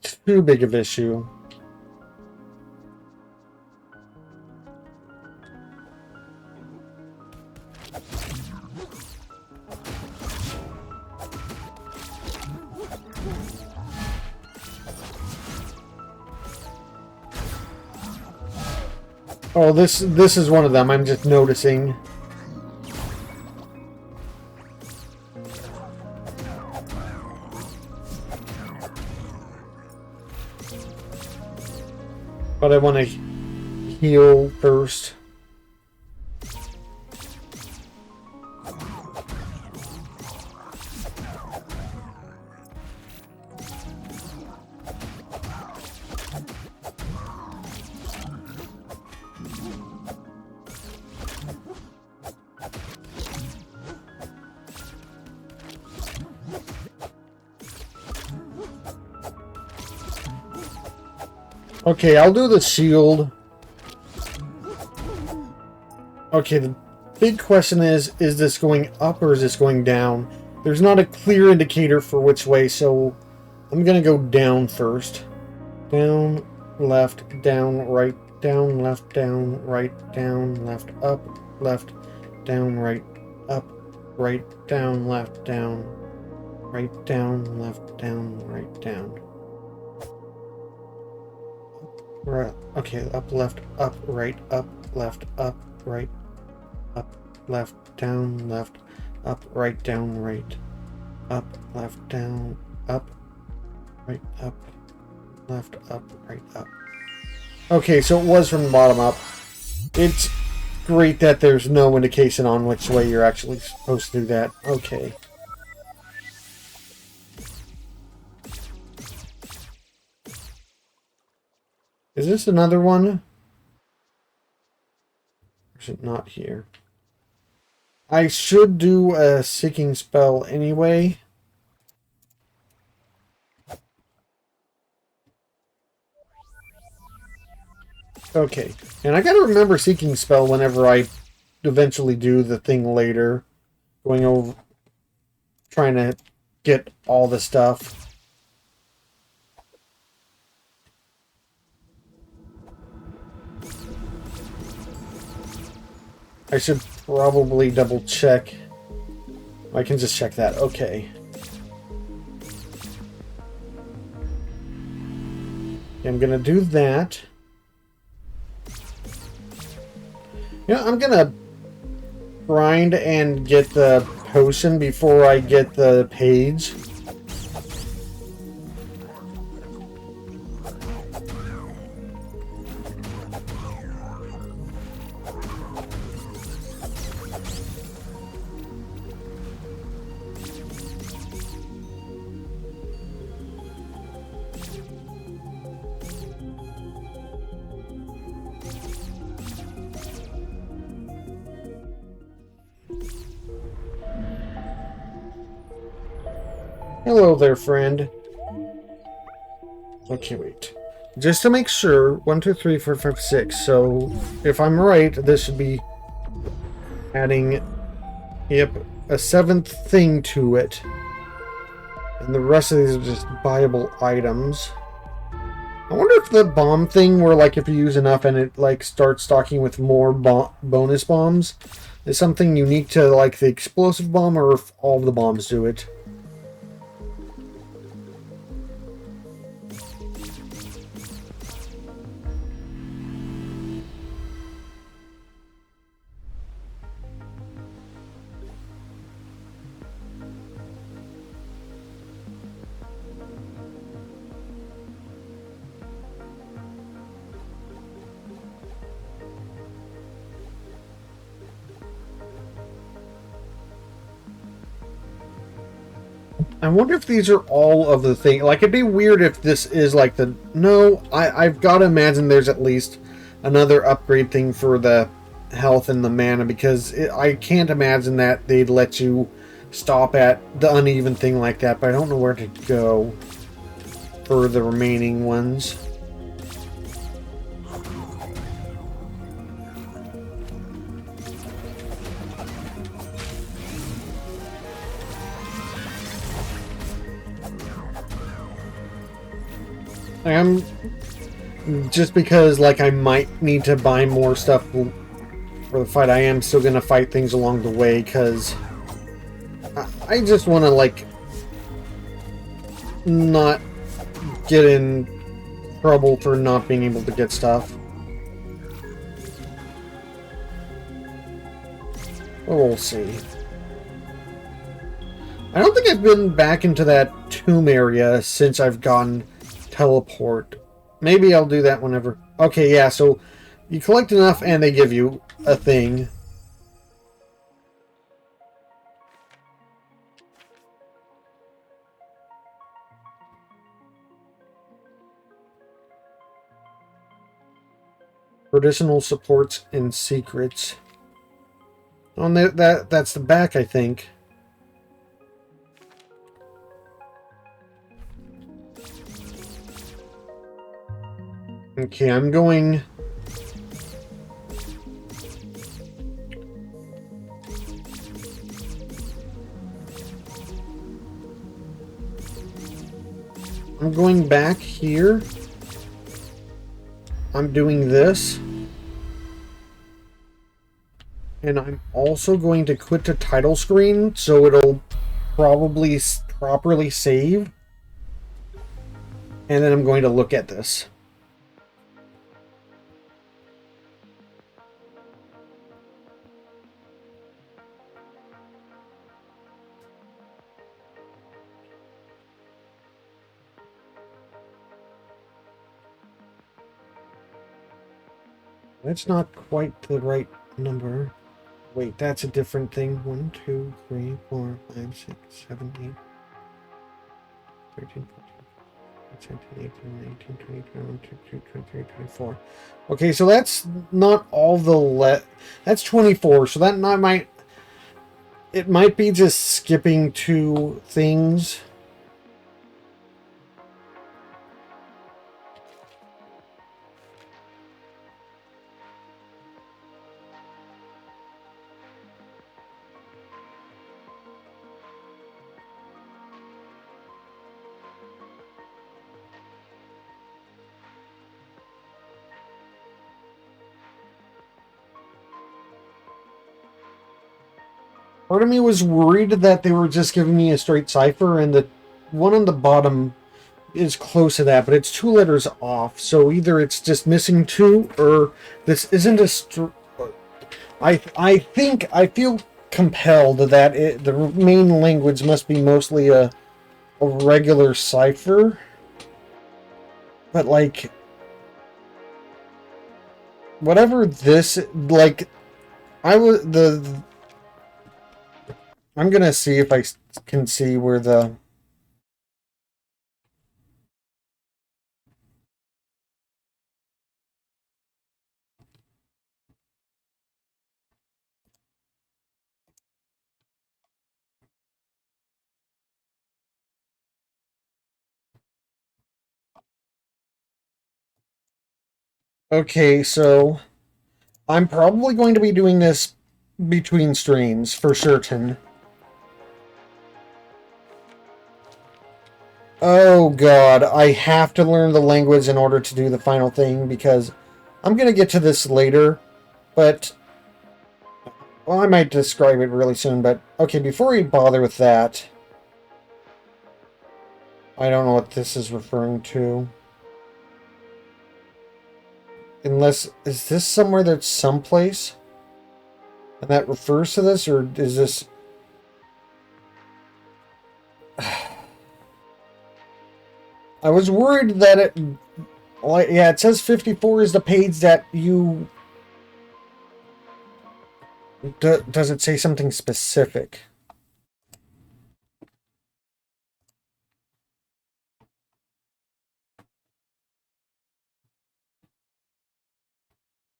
too big of an issue. Oh, this is one of them. I'm just noticing. But I want to heal first. Okay, I'll do the shield. Okay, the big question is this going up or is this going down? There's not a clear indicator for which way, so I'm gonna go down first. Down, left, down, right, down, left, left, up, left, down, right, up, right, down, left, down, right, down, left, down, right, down. Right, okay, up, left, up, right, left, right, up, left, down, left, up, right, down, right, up, left, down, up, right, up, left, up, right, up. Okay, so it was from the bottom up. It's great that there's no indication on which way you're actually supposed to do that. Okay. Is this another one? Or is it not here? I should do a seeking spell anyway. Okay, and I gotta remember seeking spell whenever I eventually do the thing later. Going over, trying to get all the stuff. I should probably double check. I can just check that. Okay. I'm gonna do that. You know, I'm gonna grind and get the potion before I get the page. Hello there, friend. Okay, wait. Just to make sure, 1, 2, 3, 4, 5, 6. So, if I'm right, this should be adding, yep, a 7th thing to it. And the rest of these are just buyable items. I wonder if the bomb thing, where like if you use enough and it like starts stocking with more bonus bombs, is something unique to like the explosive bomb, or if all of the bombs do it. I wonder if these are all of the things. Like, it'd be weird if this is like the... No, I've got to imagine there's at least another upgrade thing for the health and the mana, because I can't imagine that they'd let you stop at the uneven thing like that, but I don't know where to go for the remaining ones. I'm just because like I might need to buy more stuff for the fight. I am still gonna fight things along the way because I just want to like not get in trouble for not being able to get stuff. We'll see. I don't think I've been back into that tomb area since I've gone teleport. Maybe I'll do that whenever. Okay, yeah, so you collect enough and they give you a thing. Traditional supports and secrets. On that's the back, I think. Okay, I'm going. I'm going back here. I'm doing this. And I'm also going to quit the title screen so it'll probably properly save. And then I'm going to look at this. That's not quite the right number. Wait, that's a different thing. 1, 2, 3, 4, 5, 6, 7, 8, 13, 14, 17, 18, 19, 20, 21, 22, 23, 24. Okay, so that's not all the that's 24, so that not might it might be just skipping 2 things. Part of me was worried that they were just giving me a straight cipher, and the one on the bottom is close to that, but it's 2 letters off. So either it's just missing 2, or this isn't a. I think I feel compelled that the main language must be mostly a regular cipher, but like whatever this like I was the. I'm gonna see if I can see where the. Okay, so I'm probably going to be doing this between streams for certain. Oh god, I have to learn the language in order to do the final thing because I'm going to get to this later, but well, I might describe it really soon, but okay, before we bother with that, I don't know what this is referring to. Unless, is this somewhere that's someplace? And that refers to this, or is this... I was worried that it... Well, yeah, it says 54 is the page that you... Does it say something specific?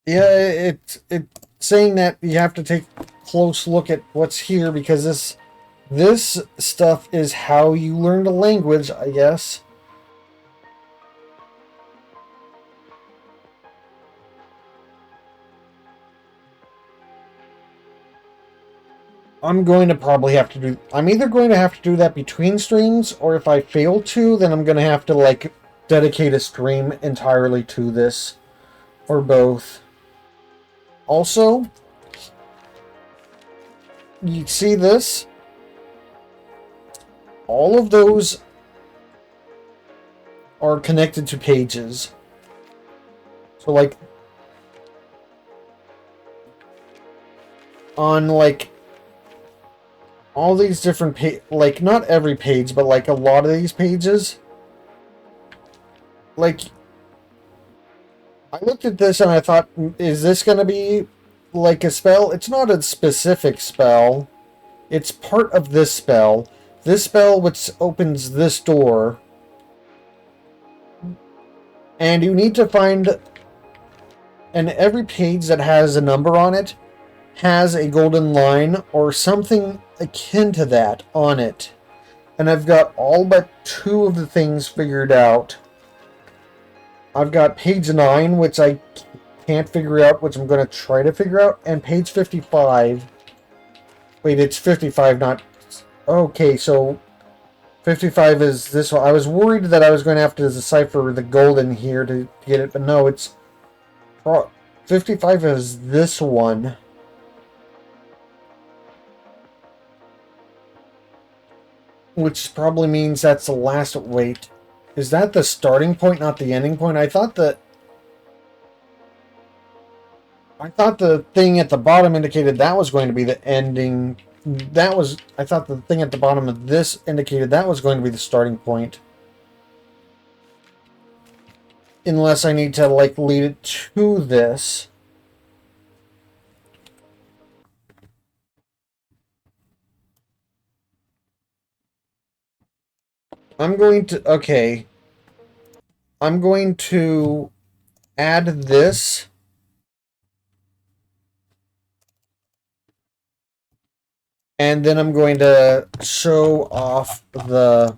Yeah, it's saying that you have to take a close look at what's here because this stuff is how you learn the language, I guess. I'm going to probably have to do... I'm either going to have to do that between streams, or if I fail to, then I'm going to have to, like, dedicate a stream entirely to this. Or both. Also, you see this? All of those are connected to pages. So, like, on, like, all these different like not every page, but like a lot of these pages. Like I looked at this and I thought, is this going to be like a spell? It's not a specific spell. It's part of this spell. This spell which opens this door. And you need to find, and every page that has a number on it has a golden line or something akin to that on it. And I've got all but 2 of the things figured out. I've got page 9, which I can't figure out, which I'm going to try to figure out, and page 55. Wait, it's 55, not... Okay, so 55 is this one. I was worried that I was going to have to decipher the golden here to get it, but no, it's... 55 is this one. Which probably means that's the last... Wait. Is that the starting point, not the ending point? I thought the thing at the bottom indicated that was going to be the ending. I thought the thing at the bottom of this indicated that was going to be the starting point. Unless I need to, like, lead it to this. I'm going to... Okay. I'm going to add this. And then I'm going to show off the...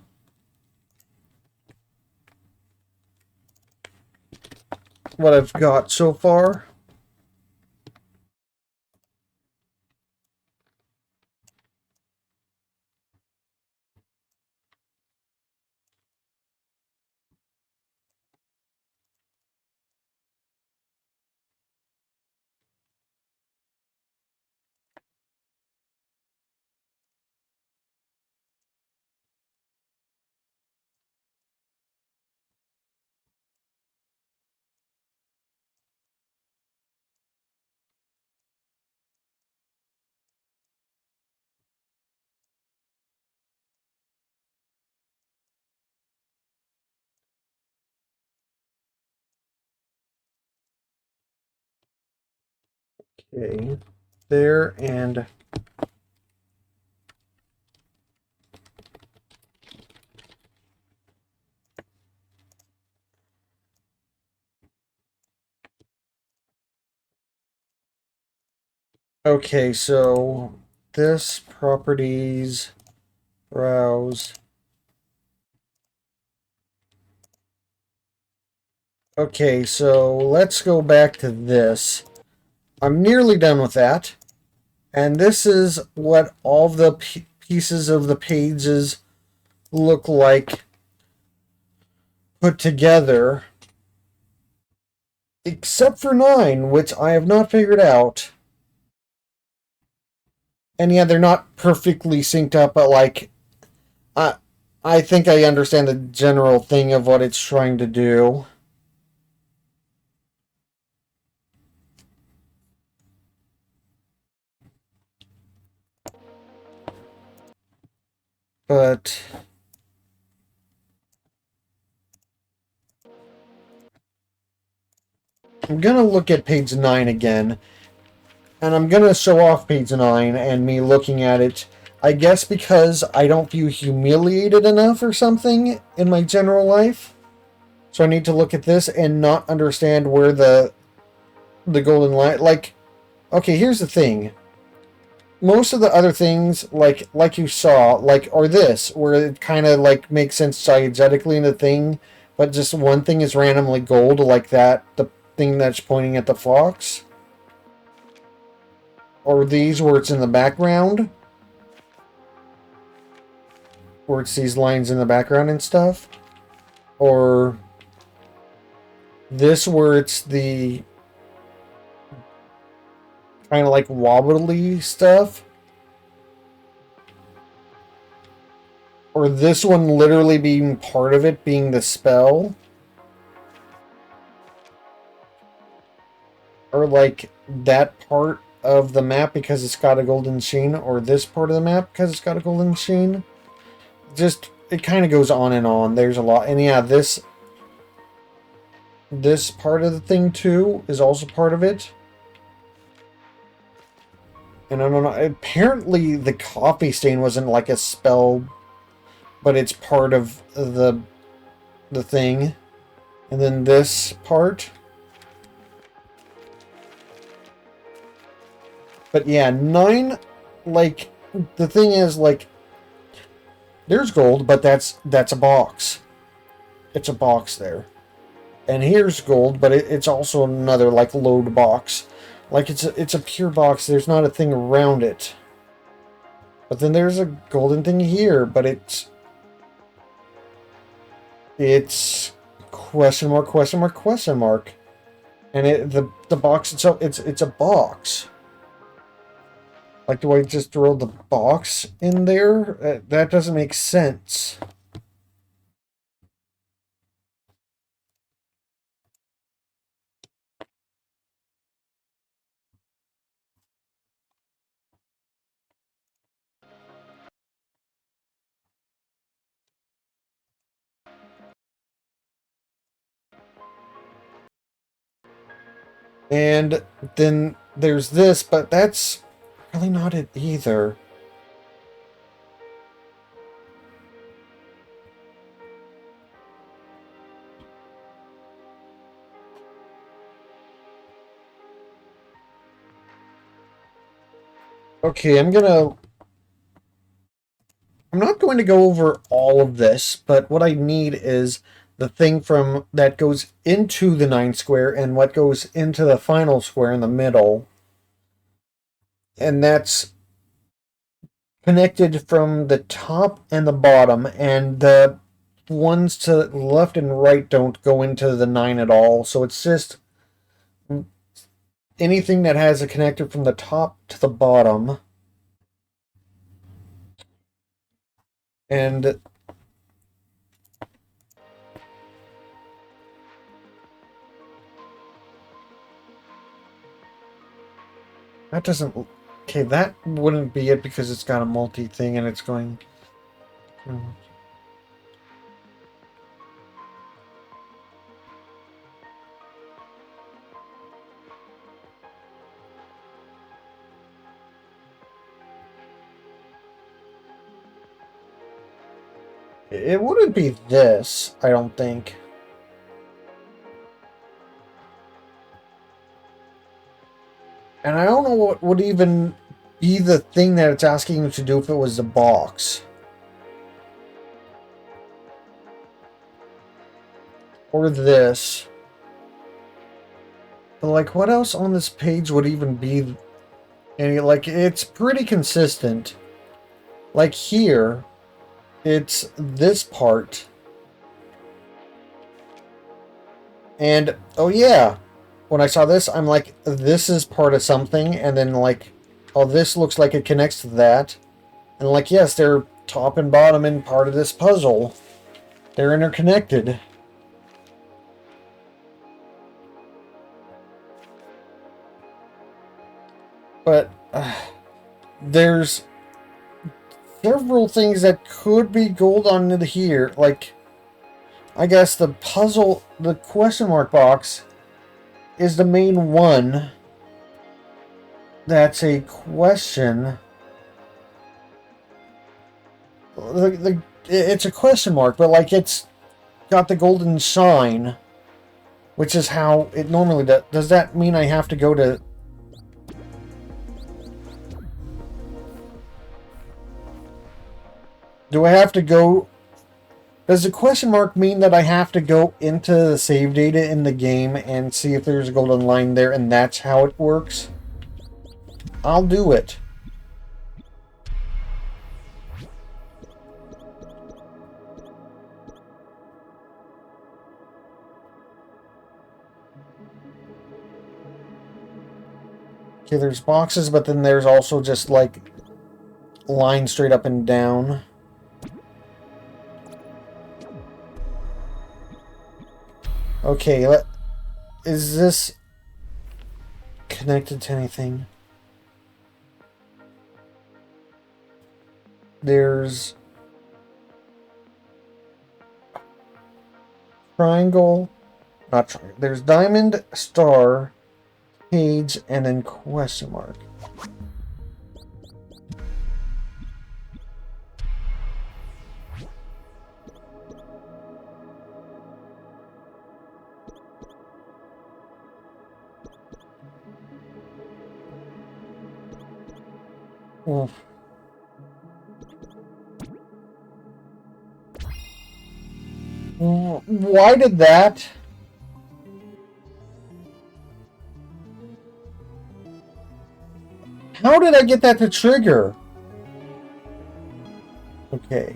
what I've got so far. Okay, there, and okay, so this properties, browse. Okay, so let's go back to this. I'm nearly done with that. And this is what all the pieces of the pages look like put together. Except for 9, which I have not figured out. And yeah, they're not perfectly synced up, but like, I think I understand the general thing of what it's trying to do. But I'm gonna look at page 9 again. And I'm gonna show off page 9 and me looking at it. I guess because I don't feel humiliated enough or something in my general life. So I need to look at this and not understand where the golden line... Like, okay, here's the thing. Most of the other things, like you saw, like, or this, where it kind of, like, makes sense diegetically in the thing, but just one thing is randomly gold, like that, the thing that's pointing at the fox. Or these where it's in the background. Where it's these lines in the background and stuff. Or this where it's the kind of like wobbly stuff. Or this one literally being part of it, being the spell. Or like that part of the map because it's got a golden sheen, or this part of the map because it's got a golden sheen. Just, it kind of goes on and on. There's a lot. And yeah, this part of the thing too is also part of it. And I don't know, apparently the coffee stain wasn't like a spell, but it's part of the thing. And then this part. But yeah, 9, like, the thing is, like, there's gold, but that's a box. It's a box there. And here's gold, but it's also another, like, load box. Like, it's a pure box. There's not a thing around it. But then there's a golden thing here, but it's question mark, question mark, question mark. And the box itself, it's a box. Like, do I just throw the box in there? That doesn't make sense. And then there's this, but that's really not it either. Okay, I'm not going to go over all of this, but what I need is the thing from that goes into the 9 square and what goes into the final square in the middle. And that's connected from the top and the bottom, and the ones to the left and right don't go into the 9 at all. So it's just anything that has a connector from the top to the bottom. And that doesn't... Okay, that wouldn't be it because it's got a multi-thing and it's going... It wouldn't be this, I don't think. And I don't know what would even be the thing that it's asking you to do if it was the box. Or this. But like, what else on this page would even be... And like, it's pretty consistent. Like here, it's this part. And, oh yeah, when I saw this, I'm like, this is part of something, and then like, oh, this looks like it connects to that. And like, yes, they're top and bottom and part of this puzzle. They're interconnected. But there's several things that could be gold on here. Like, I guess the puzzle, the question mark box, is the main one. That's a question. It's a question mark, but like it's got the golden shine, which is how it normally does. Does that mean I have to go to... Do I have to go... Does the question mark mean that I have to go into the save data in the game and see if there's a golden line there and that's how it works? I'll do it. Okay, there's boxes, but then there's also just like lines straight up and down. Okay, is this connected to anything? There's triangle, not triangle. There's diamond, star, page, and then question mark. Oof. Why did that? How did I get that to trigger? Okay.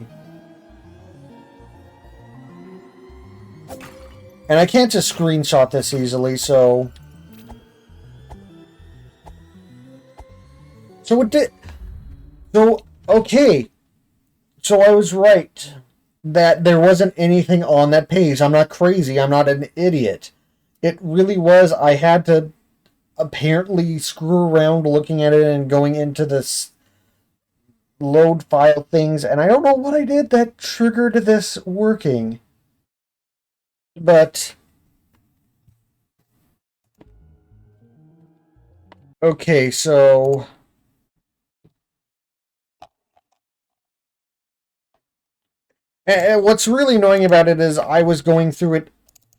And I can't just screenshot this easily, so... So it did... So, okay. So I was right. That there wasn't anything on that page. I'm not crazy. I'm not an idiot. It really was. I had to apparently screw around looking at it and going into this load file things. And I don't know what I did that triggered this working. But... Okay, so... And what's really annoying about it is I was going through it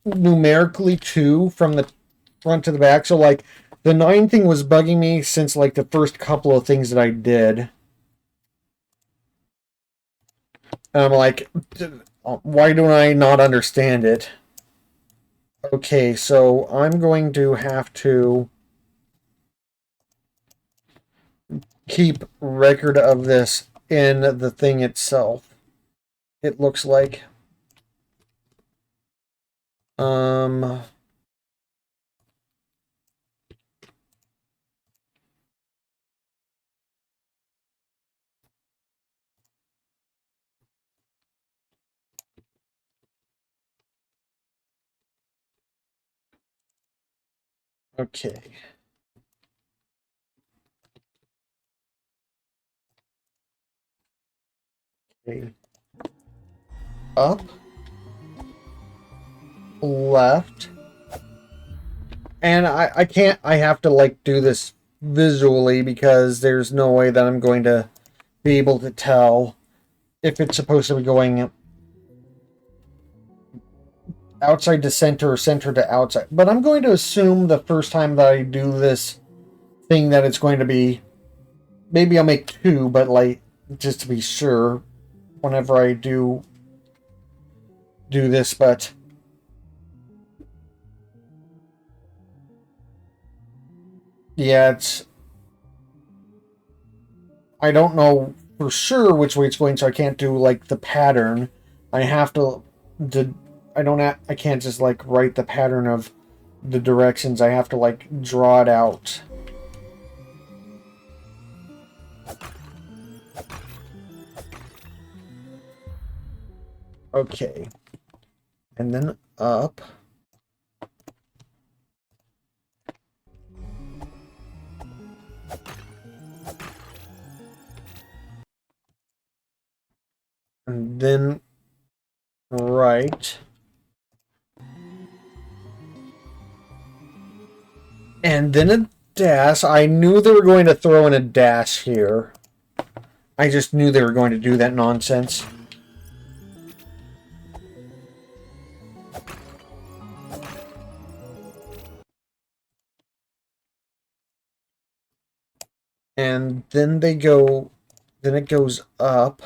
numerically too, from the front to the back. So, like, the 9 thing was bugging me since, like, the first couple of things that I did. And I'm like, why don't I not understand it? Okay, so I'm going to have to keep record of this in the thing itself. It looks like. Okay. Okay. Up. Left. And I can't, I have to, like, do this visually because there's no way that I'm going to be able to tell if it's supposed to be going outside to center or center to outside. But I'm going to assume the first time that I do this thing that it's going to be, maybe I'll make 2, but, like, just to be sure whenever I do this, but... Yeah, it's... I don't know for sure which way it's going, so I can't do, like, the pattern. I have to I can't just, like, write the pattern of the directions. I have to, like, draw it out. Okay. And then up. And then right. And then a dash. I knew they were going to throw in a dash here. I just knew they were going to do that nonsense. And then they go... Then it goes up.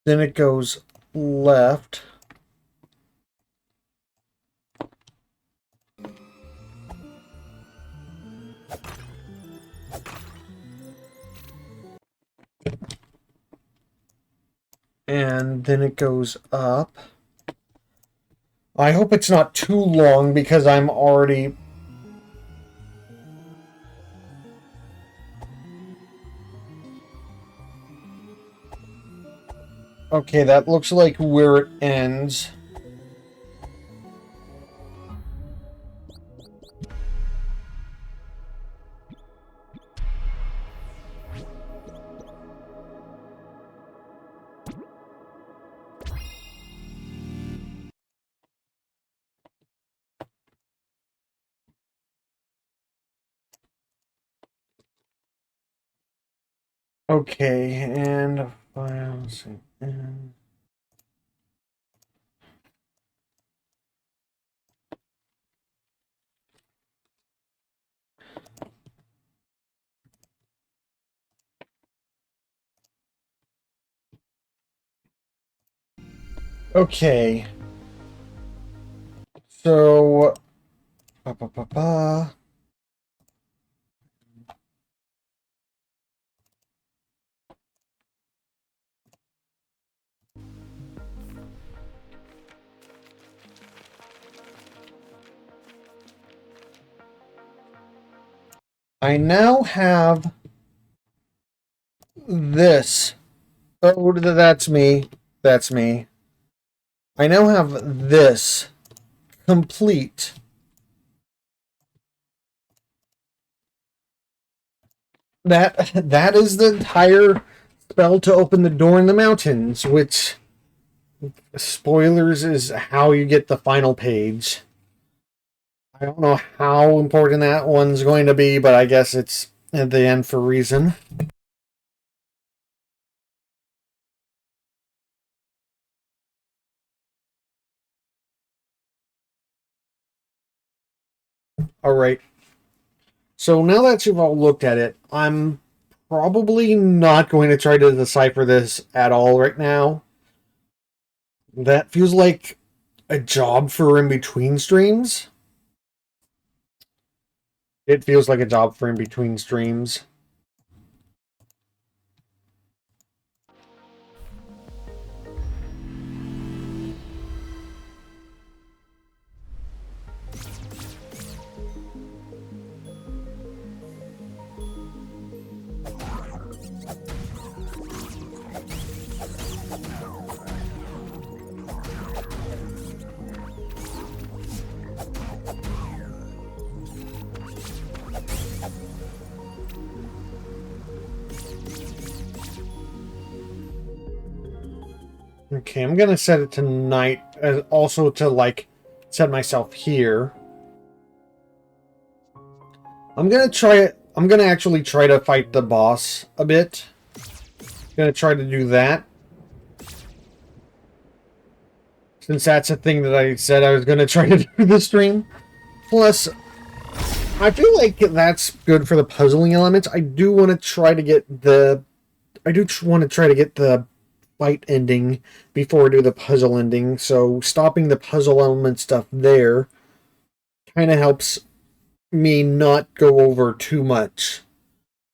Then it goes left. And then it goes up. I hope it's not too long because I'm already... Okay, that looks like where it ends. Okay, and files and okay. So ba, ba, ba, ba. I now have this. Oh, that's me. That's me. I now have this complete. That is the entire spell to open the door in the mountains, which, spoilers, is how you get the final page. I don't know how important that one's going to be, but I guess it's at the end for a reason. Alright. So now that you've all looked at it, I'm probably not going to try to decipher this at all right now. That feels like a job for in between streams. It feels like a job for in between streams. Okay, I'm gonna set it to night, also to like set myself here. I'm gonna try it. I'm gonna actually try to fight the boss a bit. Gonna try to do that, since that's a thing that I said I was gonna try to do this stream. Plus, I feel like that's good for the puzzling elements. I do want to try to get the. I do want to try to get the fight ending before I do the puzzle ending. So stopping the puzzle element stuff there kind of helps me not go over too much,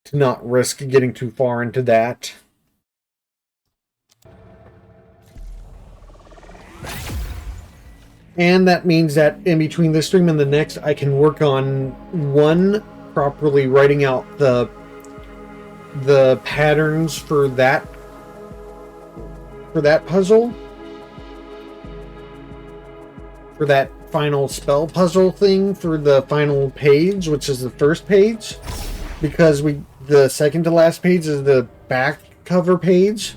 to not risk getting too far into that. And that means that in between this stream and the next, I can work on one, properly writing out the patterns for that puzzle, for that final spell puzzle thing for the final page, which is the first page, because the second to last page is the back cover page.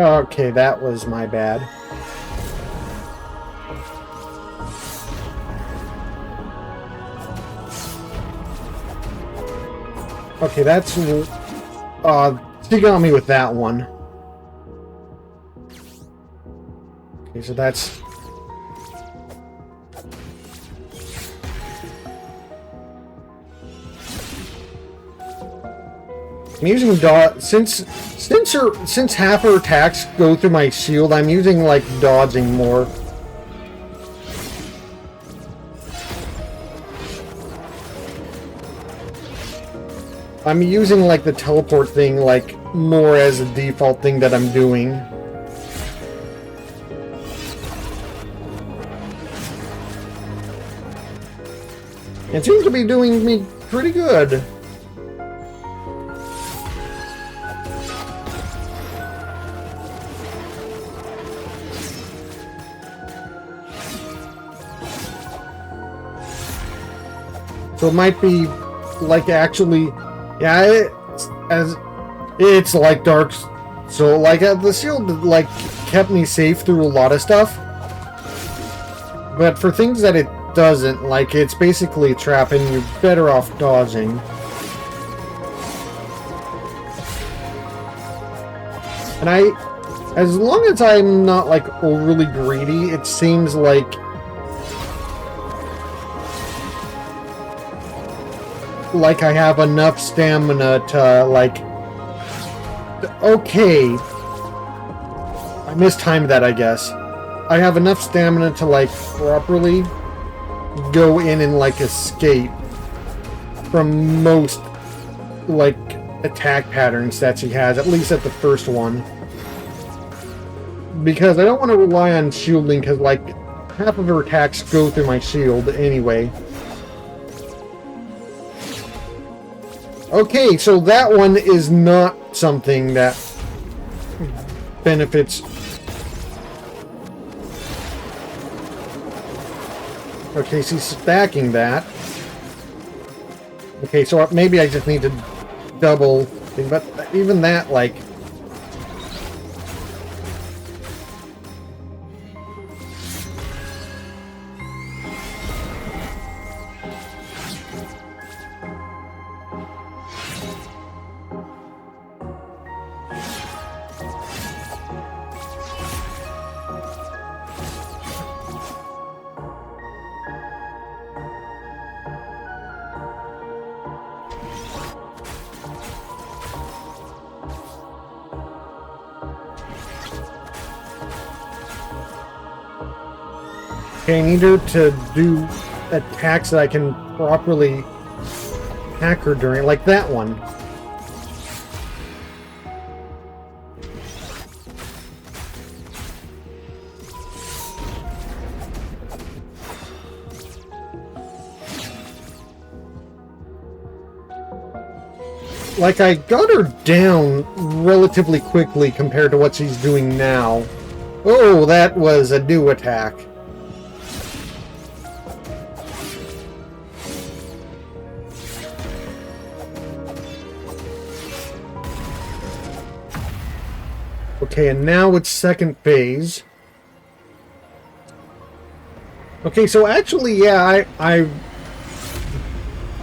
Okay, that was my bad. Okay, that's... she got me with that one. Okay, so that's... I'm using dodge... Since half her attacks go through my shield, I'm using, like, dodging more. I'm using, like, the teleport thing, like, more as a default thing that I'm doing. It seems to be doing me pretty good. So it might be like actually, yeah, it's like dark. So like the shield like kept me safe through a lot of stuff. But for things that it doesn't, like it's basically a trap and you're better off dodging. And as long as I'm not like overly greedy, it seems like I have enough stamina to like, okay, I mistimed that, I guess. I have enough stamina to like properly go in and like escape from most like attack patterns that she has, at least at the first one. Because I don't want to rely on shielding, because like half of her attacks go through my shield anyway. Okay, so that one is not something that benefits. Okay, she's stacking that. Okay, so maybe I just need to double thing, but even that, like... Okay, I need her to do attacks that I can properly hack her during, like that one. Like, I got her down relatively quickly compared to what she's doing now. Oh, that was a new attack. Okay, and now it's second phase. Okay, so actually, yeah, I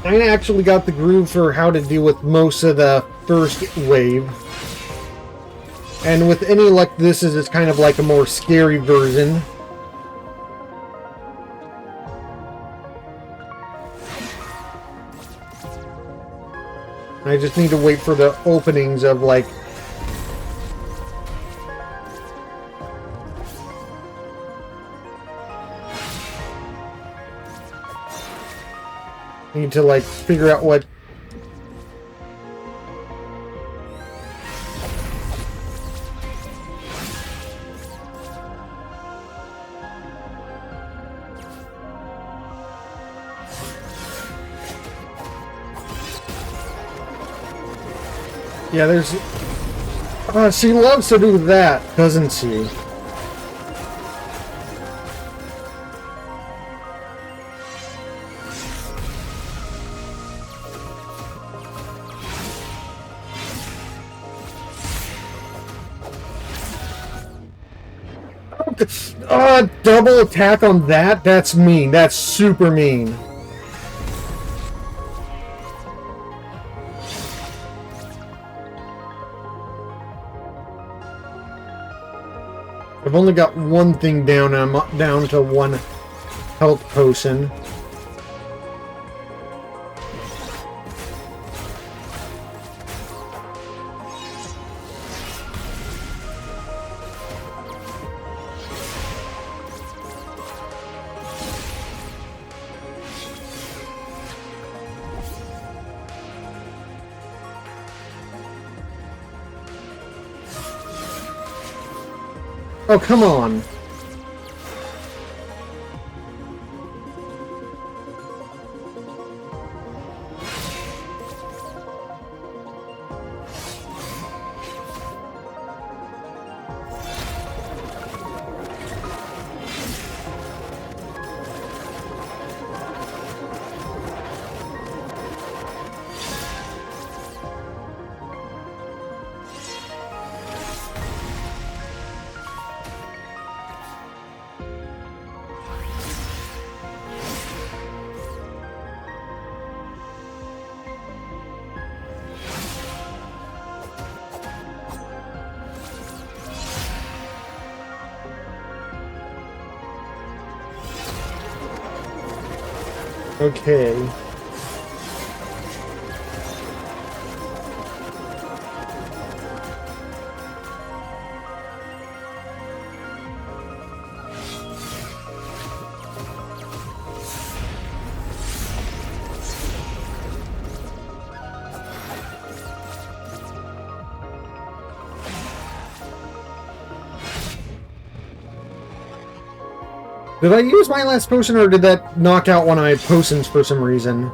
actually got the groove for how to deal with most of the first wave. And with any luck, this is kind of like a more scary version. I just need to wait for the openings of, like... need to, like, figure out what... Yeah, there's... she loves to do that, doesn't she? Double attack on that? That's mean. That's super mean. I've only got one thing down, and I'm down to one health potion. Oh, come on. Okay. Did I use my last potion, or did that knock out one of my potions for some reason?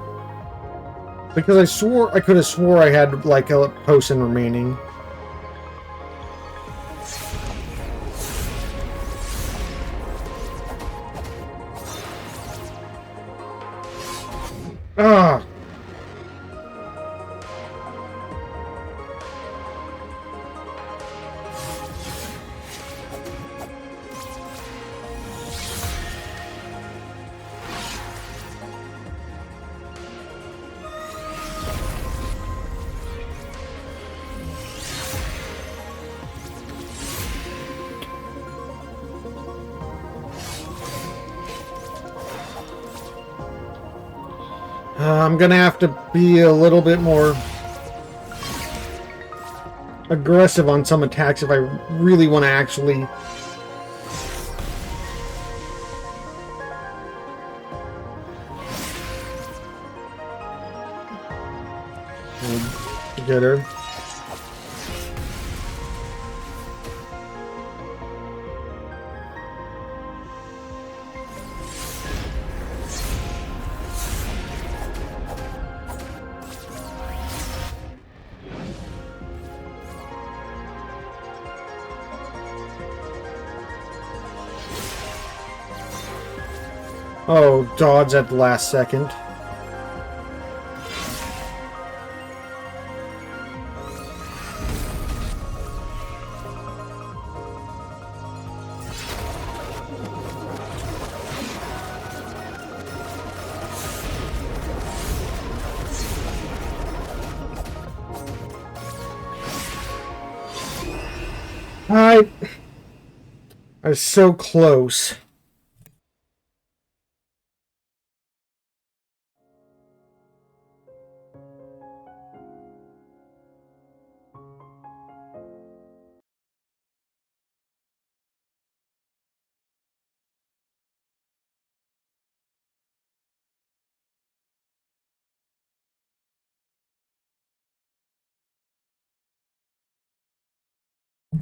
Because I could have swore I had, like, a potion remaining. Ah! I'm gonna have to be a little bit more aggressive on some attacks if I really want to actually... get her. Oh, dodge at the last second. I was so close.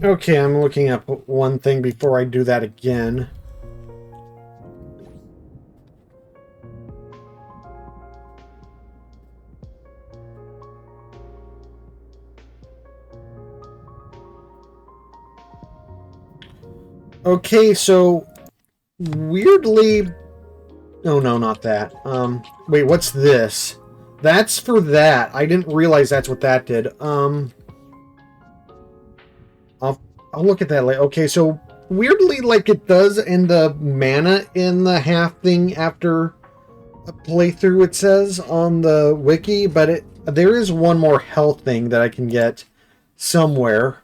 Okay, I'm looking up one thing before I do that again. Okay, so weirdly... Oh, no, not that. Wait, what's this? That's for that. I didn't realize that's what that did. I'll look at that later. Okay, so weirdly, like it does in the mana in the half thing after a playthrough, it says on the wiki, but there is one more health thing that I can get somewhere.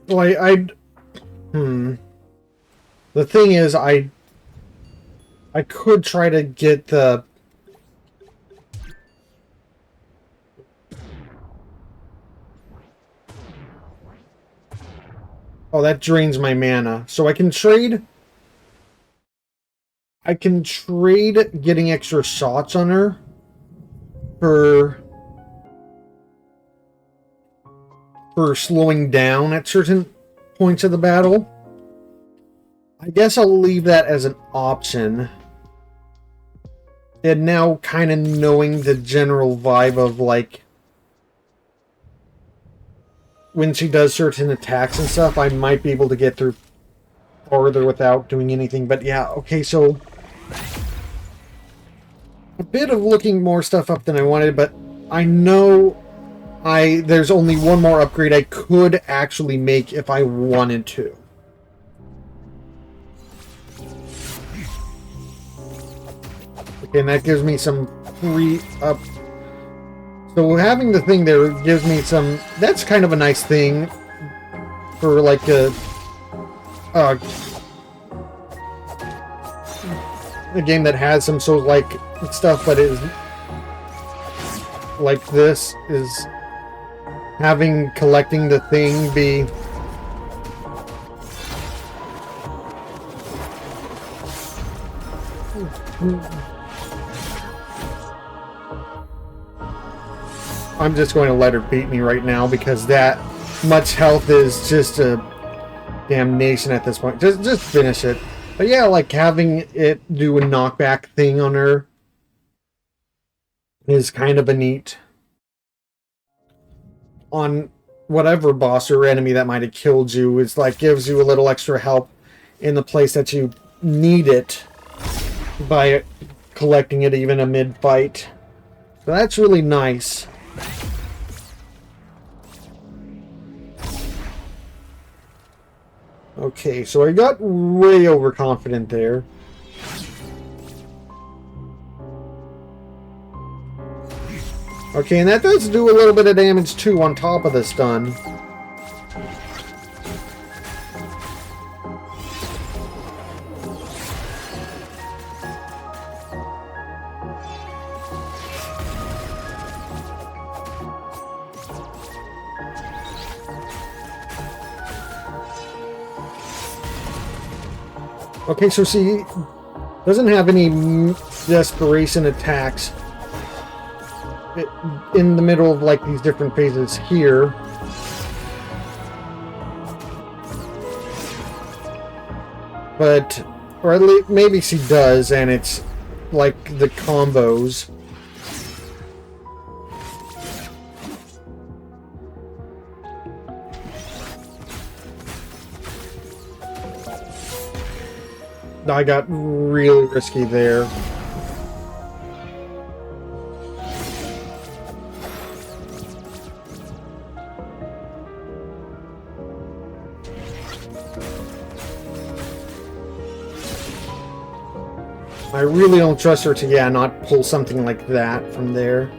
Well, the thing is, I could try to get the... Oh, that drains my mana. So I can trade... I can trade getting extra shots on her for for slowing down at certain points of the battle. I guess I'll leave that as an option. And now kind of knowing the general vibe of, like, when she does certain attacks and stuff, I might be able to get through farther without doing anything. But yeah, okay, so a bit of looking more stuff up than I wanted, but I know there's only one more upgrade I could actually make if I wanted to. Okay, and that gives me some free up. So having the thing there gives me some. That's kind of a nice thing for like a game that has some sort of like stuff, but is like this is having collecting the thing be. I'm just going to let her beat me right now because that much health is just a damnation at this point. Just finish it. But yeah, like having it do a knockback thing on her is kind of a neat. On whatever boss or enemy that might have killed you, it's like gives you a little extra help in the place that you need it by collecting it even a mid-fight. So that's really nice. Okay, so I got way overconfident there. Okay, and that does do a little bit of damage too on top of the stun. Okay, so see, doesn't have any desperation attacks in the middle of like these different phases here. But, or at least maybe she does, and it's like the combos. I got really risky there. I really don't trust her to, yeah, not pull something like that from there.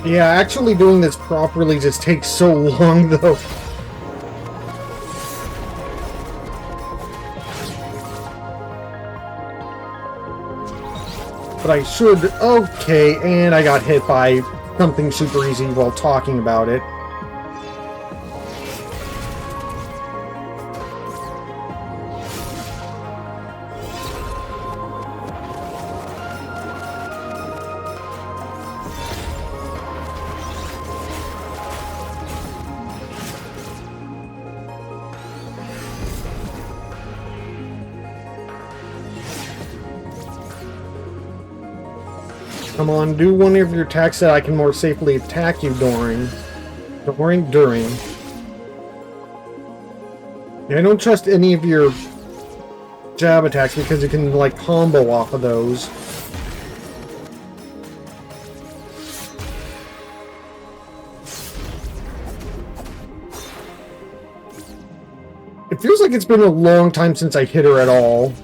Yeah, actually doing this properly just takes so long, though. But I should... Okay, and I got hit by something super easy while talking about it. Come on, do one of your attacks that I can more safely attack you during. During. I don't trust any of your jab attacks because you can, like, combo off of those. It feels like it's been a long time since I hit her at all.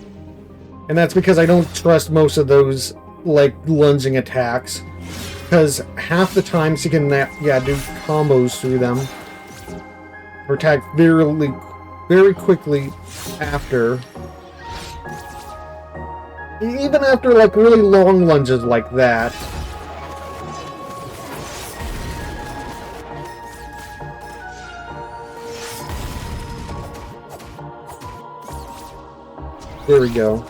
And that's because I don't trust most of those, like, lunging attacks. because half the times you can, yeah, do combos through them. Or attack very quickly after. Even after, like, really long lunges like that. There we go.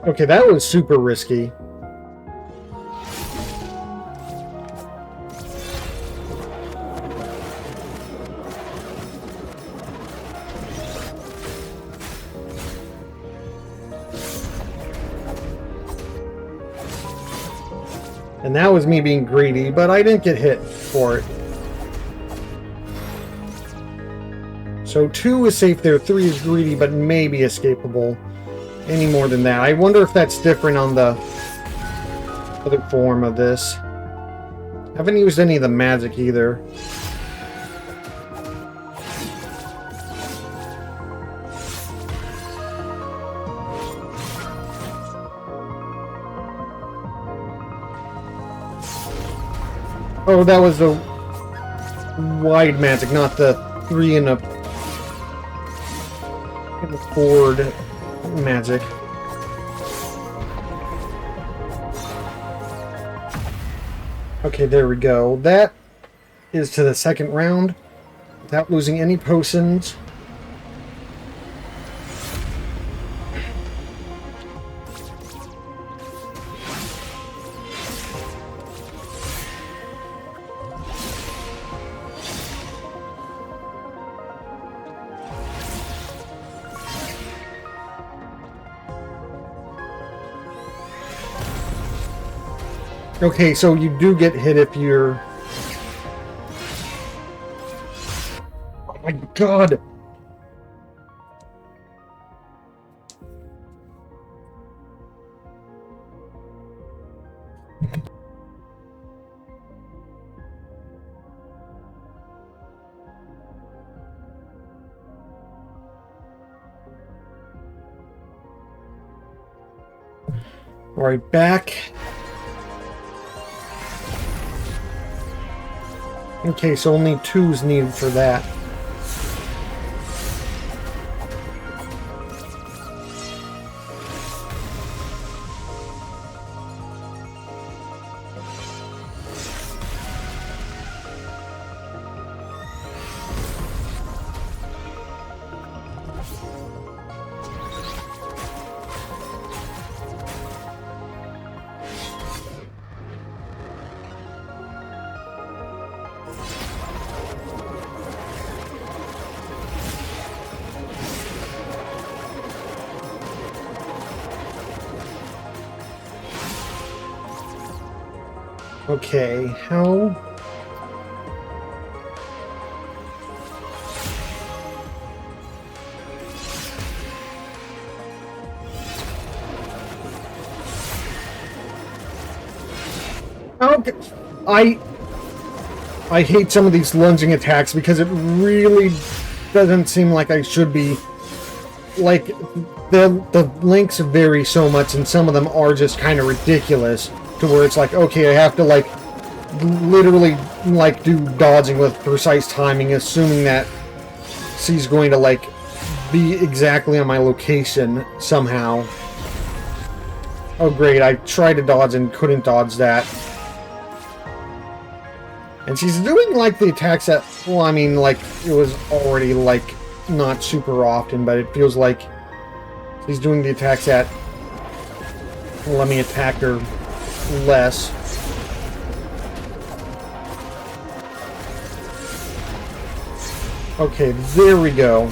Okay, that was super risky. And that was me being greedy, but I didn't get hit for it. So 2 is safe there, 3 is greedy, but maybe escapable. Any more than that. I wonder if that's different on the other form of this. I haven't used any of the magic either. Oh, that was the wide magic, not the 3 in a forward magic. Okay, there we go. That is to the second round without losing any potions. Okay, so you do get hit if you're... Oh my god! Alright, back. Okay, so only 2's needed for that. Okay, how... Okay. I hate some of these lunging attacks because it really doesn't seem like I should be... Like, the links vary so much and some of them are just kind of ridiculous. To where it's like, okay, I have to, like, literally, like, do dodging with precise timing, assuming that she's going to, like, be exactly on my location somehow. Oh, great, I tried to dodge and couldn't dodge that. And she's doing, like, the attacks that, well, I mean, like, it was already, like, not super often, but it feels like she's doing the attacks that let me attack her less. Okay, there we go.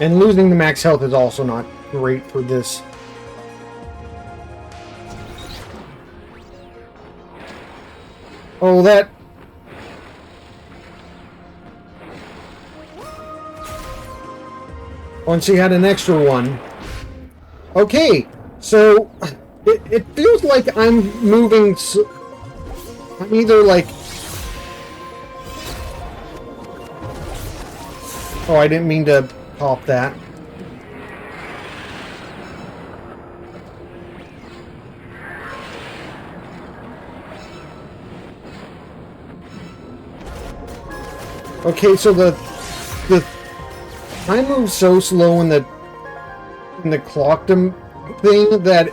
And losing the max health is also not great for this. Oh, that... Once he had an extra one. Okay, so it feels like I'm moving... I'm either like... Oh, I didn't mean to pop that. Okay, so the I move so slow in the clockdom thing that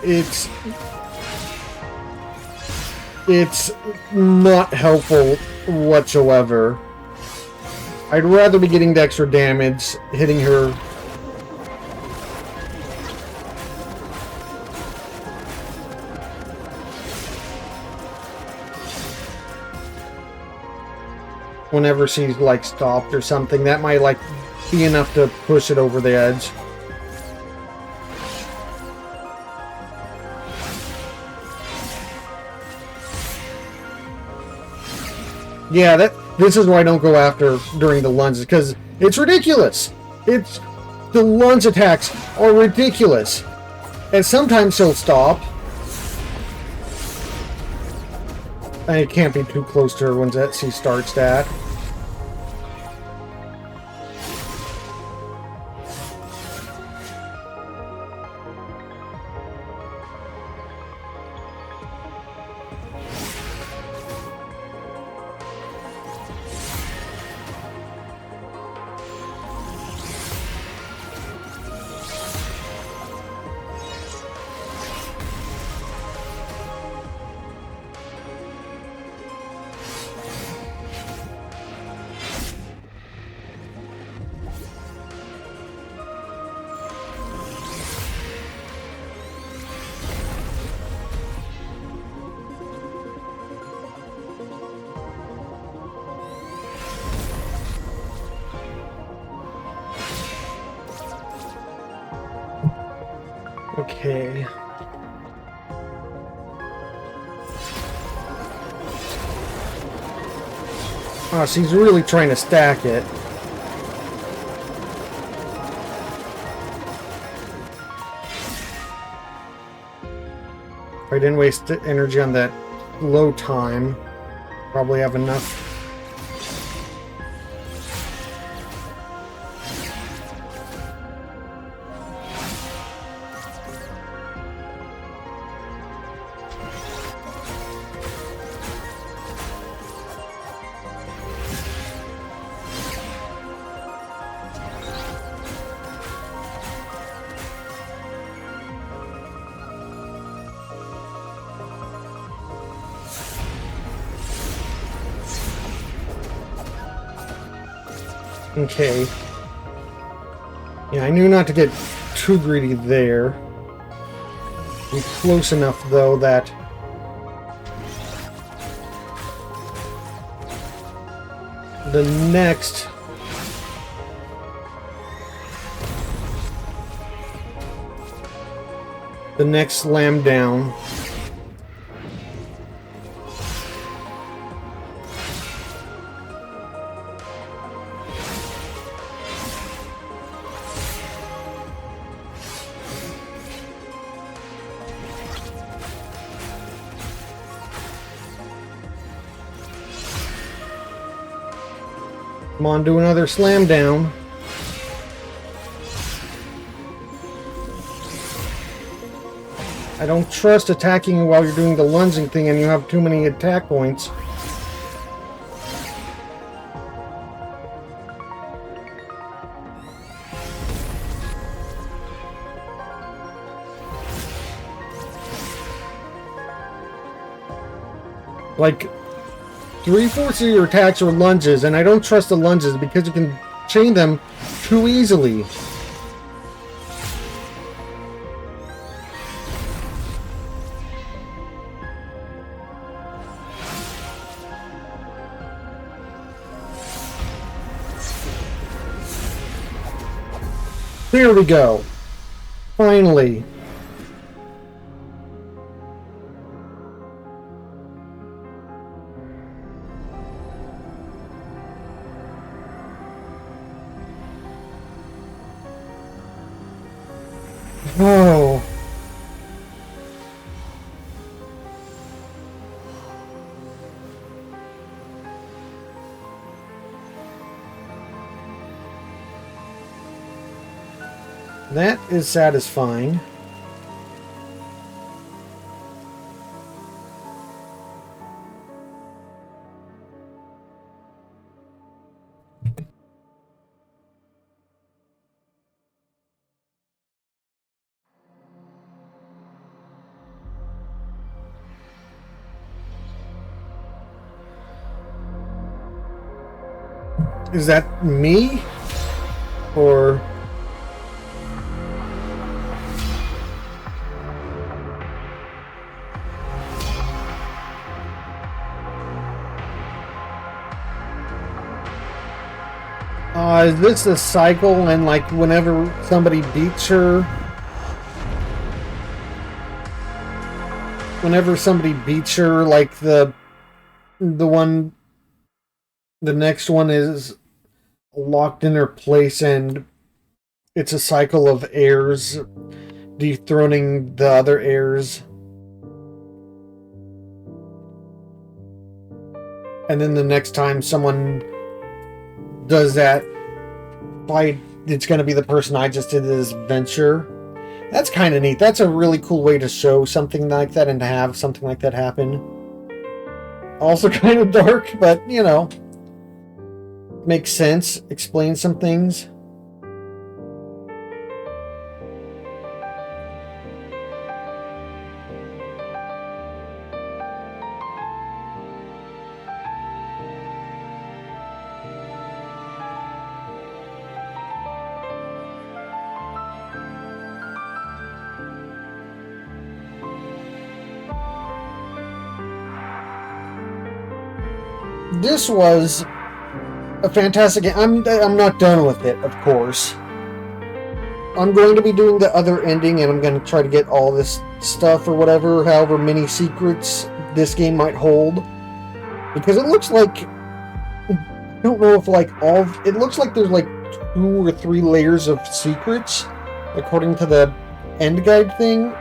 it's not helpful whatsoever. I'd rather be getting the extra damage, hitting her. Whenever she's like stopped or something, that might like be enough to push it over the edge. Yeah, this is why I don't go after during the lunges, because it's ridiculous. The lunge attacks are ridiculous. And sometimes she'll stop. And it can't be too close to her when she starts that. Okay. Oh, she's really trying to stack it. If I didn't waste energy on that low time, probably have enough. Okay. Yeah, I knew not to get too greedy there. Be close enough, though, that... the next... slam down... Come on, do another slam down. I don't trust attacking you while you're doing the lunging thing and you have too many attack points. Like, 3/4 of your attacks are lunges, and I don't trust the lunges because you can chain them too easily. There we go. Finally. Oh. That is satisfying. Is that me? Or... is this a cycle and like whenever somebody beats her... Whenever somebody beats her, like the next one is locked in her place and it's a cycle of heirs dethroning the other heirs. And then the next time someone does that fight, it's going to be the person I just did this adventure. That's kind of neat. That's a really cool way to show something like that and to have something like that happen. Also kind of dark, but, you know, makes sense. Explains some things. This was a fantastic game. I'm not done with it, of course. I'm going to be doing the other ending, and I'm going to try to get all this stuff or whatever, however many secrets this game might hold. Because it looks like... I don't know if like all... It looks like there's like 2 or 3 layers of secrets, according to the end guide thing.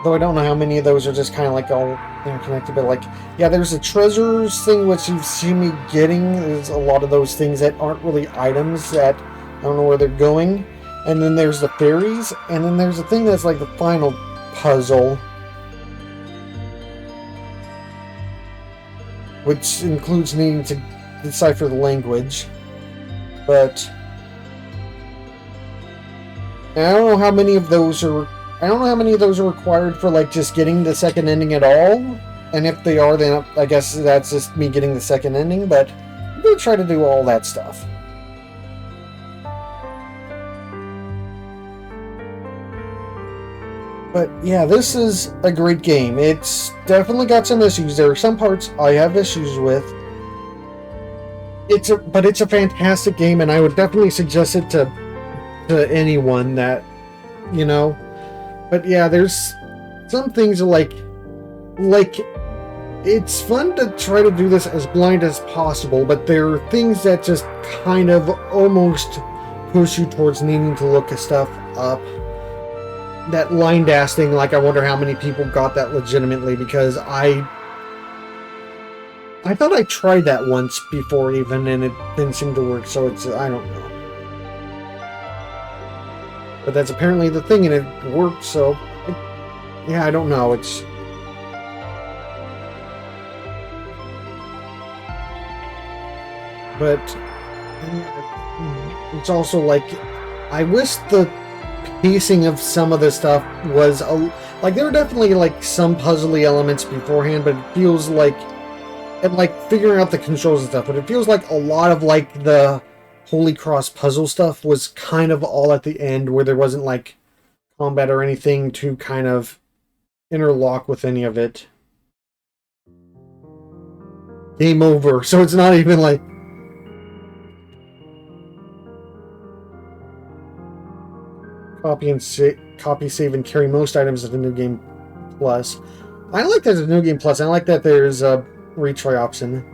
Though I don't know how many of those are just kind of like all interconnected, but like, yeah, there's a treasures thing which you've seen me getting. There's a lot of those things that aren't really items that I don't know where they're going. And then there's the fairies, and then there's a thing that's like the final puzzle, which includes needing to decipher the language. But I don't know how many of those are... I don't know how many of those are required for, like, just getting the second ending at all. And if they are, then I guess that's just me getting the second ending. But I'm going to try to do all that stuff. But, yeah, this is a great game. It's definitely got some issues. There are some parts I have issues with. But it's a fantastic game, and I would definitely suggest it to anyone that, you know... But yeah, there's some things like it's fun to try to do this as blind as possible, but there are things that just kind of almost push you towards needing to look stuff up. That line dash thing, like I wonder how many people got that legitimately, because I thought I tried that once before even, and it didn't seem to work, so it's, I don't know. But that's apparently the thing, and it worked, so... yeah, I don't know, it's... But... it's also like... I wish the pacing of some of the stuff was... like, there were definitely, like, some puzzly elements beforehand, but it feels like... and, like, figuring out the controls and stuff, but it feels like a lot of, like, the... Holy Cross puzzle stuff was kind of all at the end, where there wasn't like combat or anything to kind of interlock with any of it. Game over. So it's not even like... copy, save, and carry most items of the New Game Plus. I like that there's a New Game Plus. I like that there's a retry option.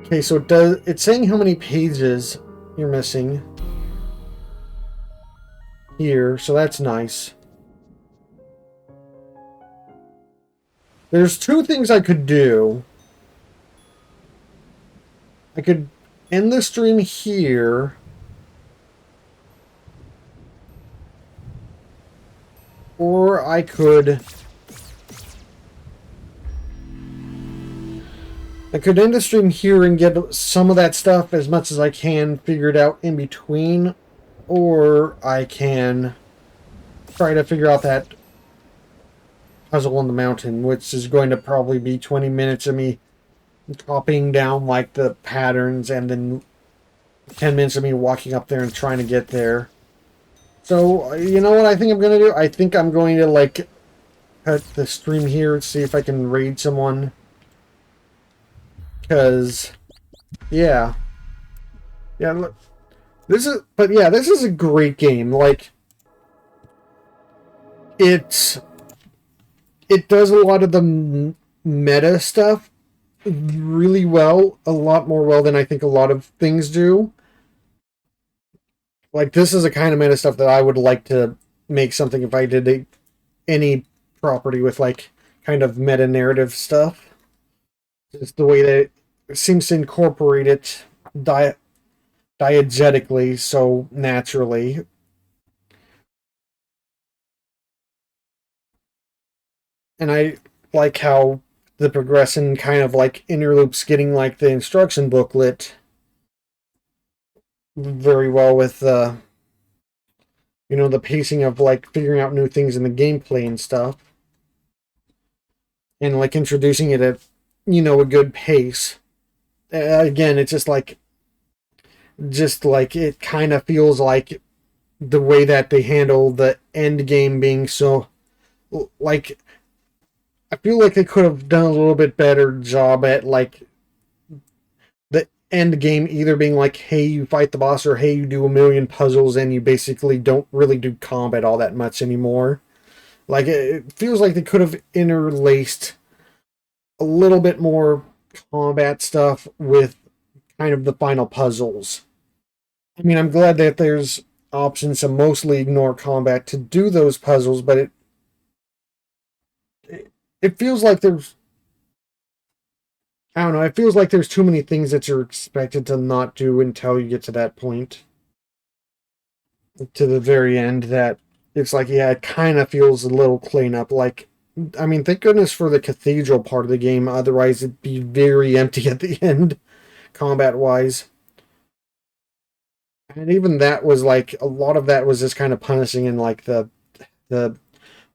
Okay, so it's saying how many pages you're missing here, so that's nice. There's two things I could do. I could end the stream here, or I could end the stream here and get some of that stuff as much as I can figured out in between, or I can try to figure out that puzzle on the mountain, which is going to probably be 20 minutes of me copying down like the patterns and then 10 minutes of me walking up there and trying to get there. So, you know what I think I'm going to do? I think I'm going to like cut the stream here and see if I can raid someone. Because, yeah. Yeah, look. This is a great game. Like, it does a lot of the meta stuff really well, a lot more well than I think a lot of things do. Like, this is the kind of meta stuff that I would like to make something if I did any property with, like, kind of meta narrative stuff. Just the way that it seems to incorporate it diegetically so naturally. And I like how the progression kind of like interloops getting like the instruction booklet very well with the pacing of like figuring out new things in the gameplay and stuff, and like introducing it at a good pace. Again, it's just like it kind of feels like the way that they handle the end game being so like I feel like they could have done a little bit better job at like the end game either being like, hey, you fight the boss, or hey, you do a million puzzles and you basically don't really do combat all that much anymore. Like, it feels like they could have interlaced a little bit more combat stuff with kind of the final puzzles. I mean, I'm glad that there's options to mostly ignore combat to do those puzzles, but it feels like there's I don't know, it feels like there's too many things that you're expected to not do until you get to that point. To the very end, that it's like, yeah, it kind of feels a little cleanup. Like, I mean, thank goodness for the cathedral part of the game, otherwise it'd be very empty at the end, combat-wise. And even that was like, a lot of that was just kind of punishing in like the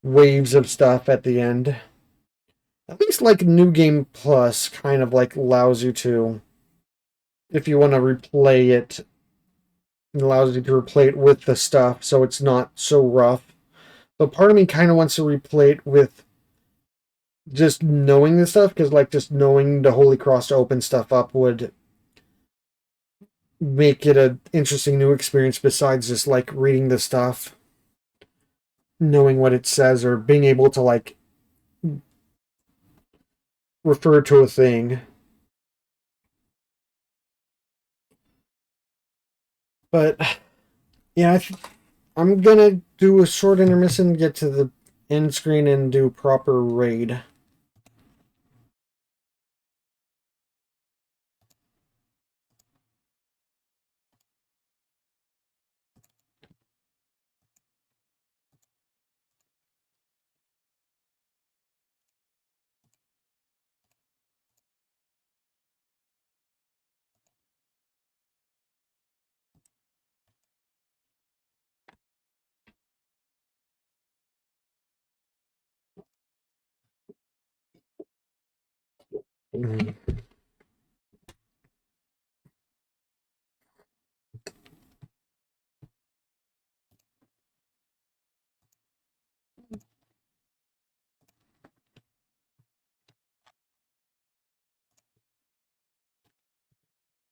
waves of stuff at the end. At least like New Game Plus kind of like allows you to, if you want to replay it, it allows you to replay it with the stuff so it's not so rough. But part of me kind of wants to replay it with just knowing the stuff, because like just knowing the Holy Cross to open stuff up would make it an interesting new experience besides just like reading the stuff, knowing what it says, or being able to like refer to a thing. But yeah, I'm gonna do a short intermission, get to the end screen, and do proper raid.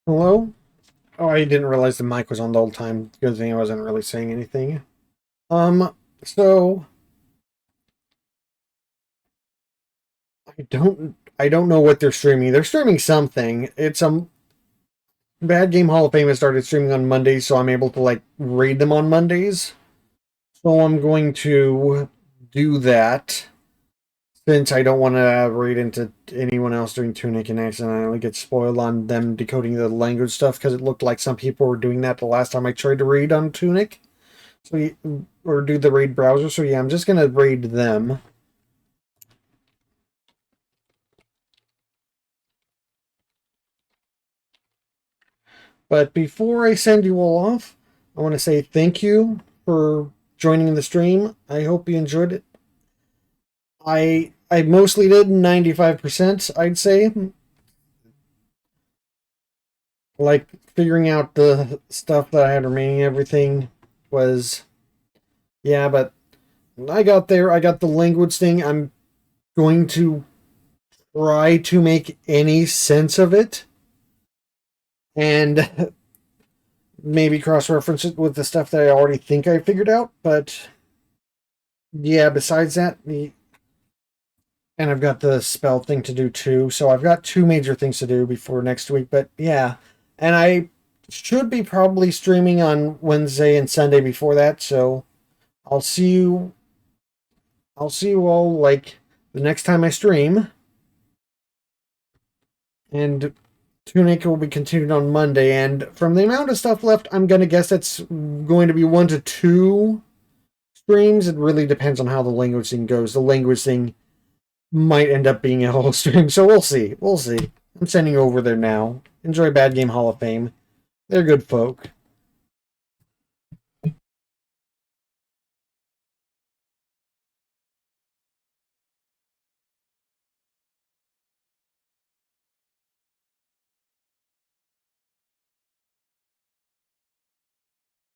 Hello? Oh, I didn't realize the mic was on the whole time. Good thing I wasn't really saying anything. So I don't know what they're streaming. They're streaming something. It's Bad Game Hall of Fame has started streaming on Mondays, so I'm able to like raid them on Mondays. So I'm going to do that since I don't want to raid into anyone else doing Tunic and accidentally get spoiled on them decoding the language stuff because it looked like some people were doing that the last time I tried to raid on Tunic. So or do the raid browser. So yeah, I'm just gonna raid them. But before I send you all off, I want to say thank you for joining the stream. I hope you enjoyed it. I mostly did 95%, I'd say. Like figuring out the stuff that I had remaining, everything was yeah, but I got there. I got the language thing. I'm going to try to make any sense of it and maybe cross-reference it with the stuff that I already think I figured out, but yeah, besides that, and I've got the spell thing to do too, so I've got two major things to do before next week, but yeah. And I should be probably streaming on Wednesday and Sunday before that, so I'll see you all like the next time I stream. And Tunic will be continued on Monday, and from the amount of stuff left, I'm gonna guess that's going to be 1 to 2 streams. It really depends on how the language thing goes. The language thing might end up being a whole stream, so we'll see. We'll see. I'm sending you over there now. Enjoy Bad Game Hall of Fame. They're good folk.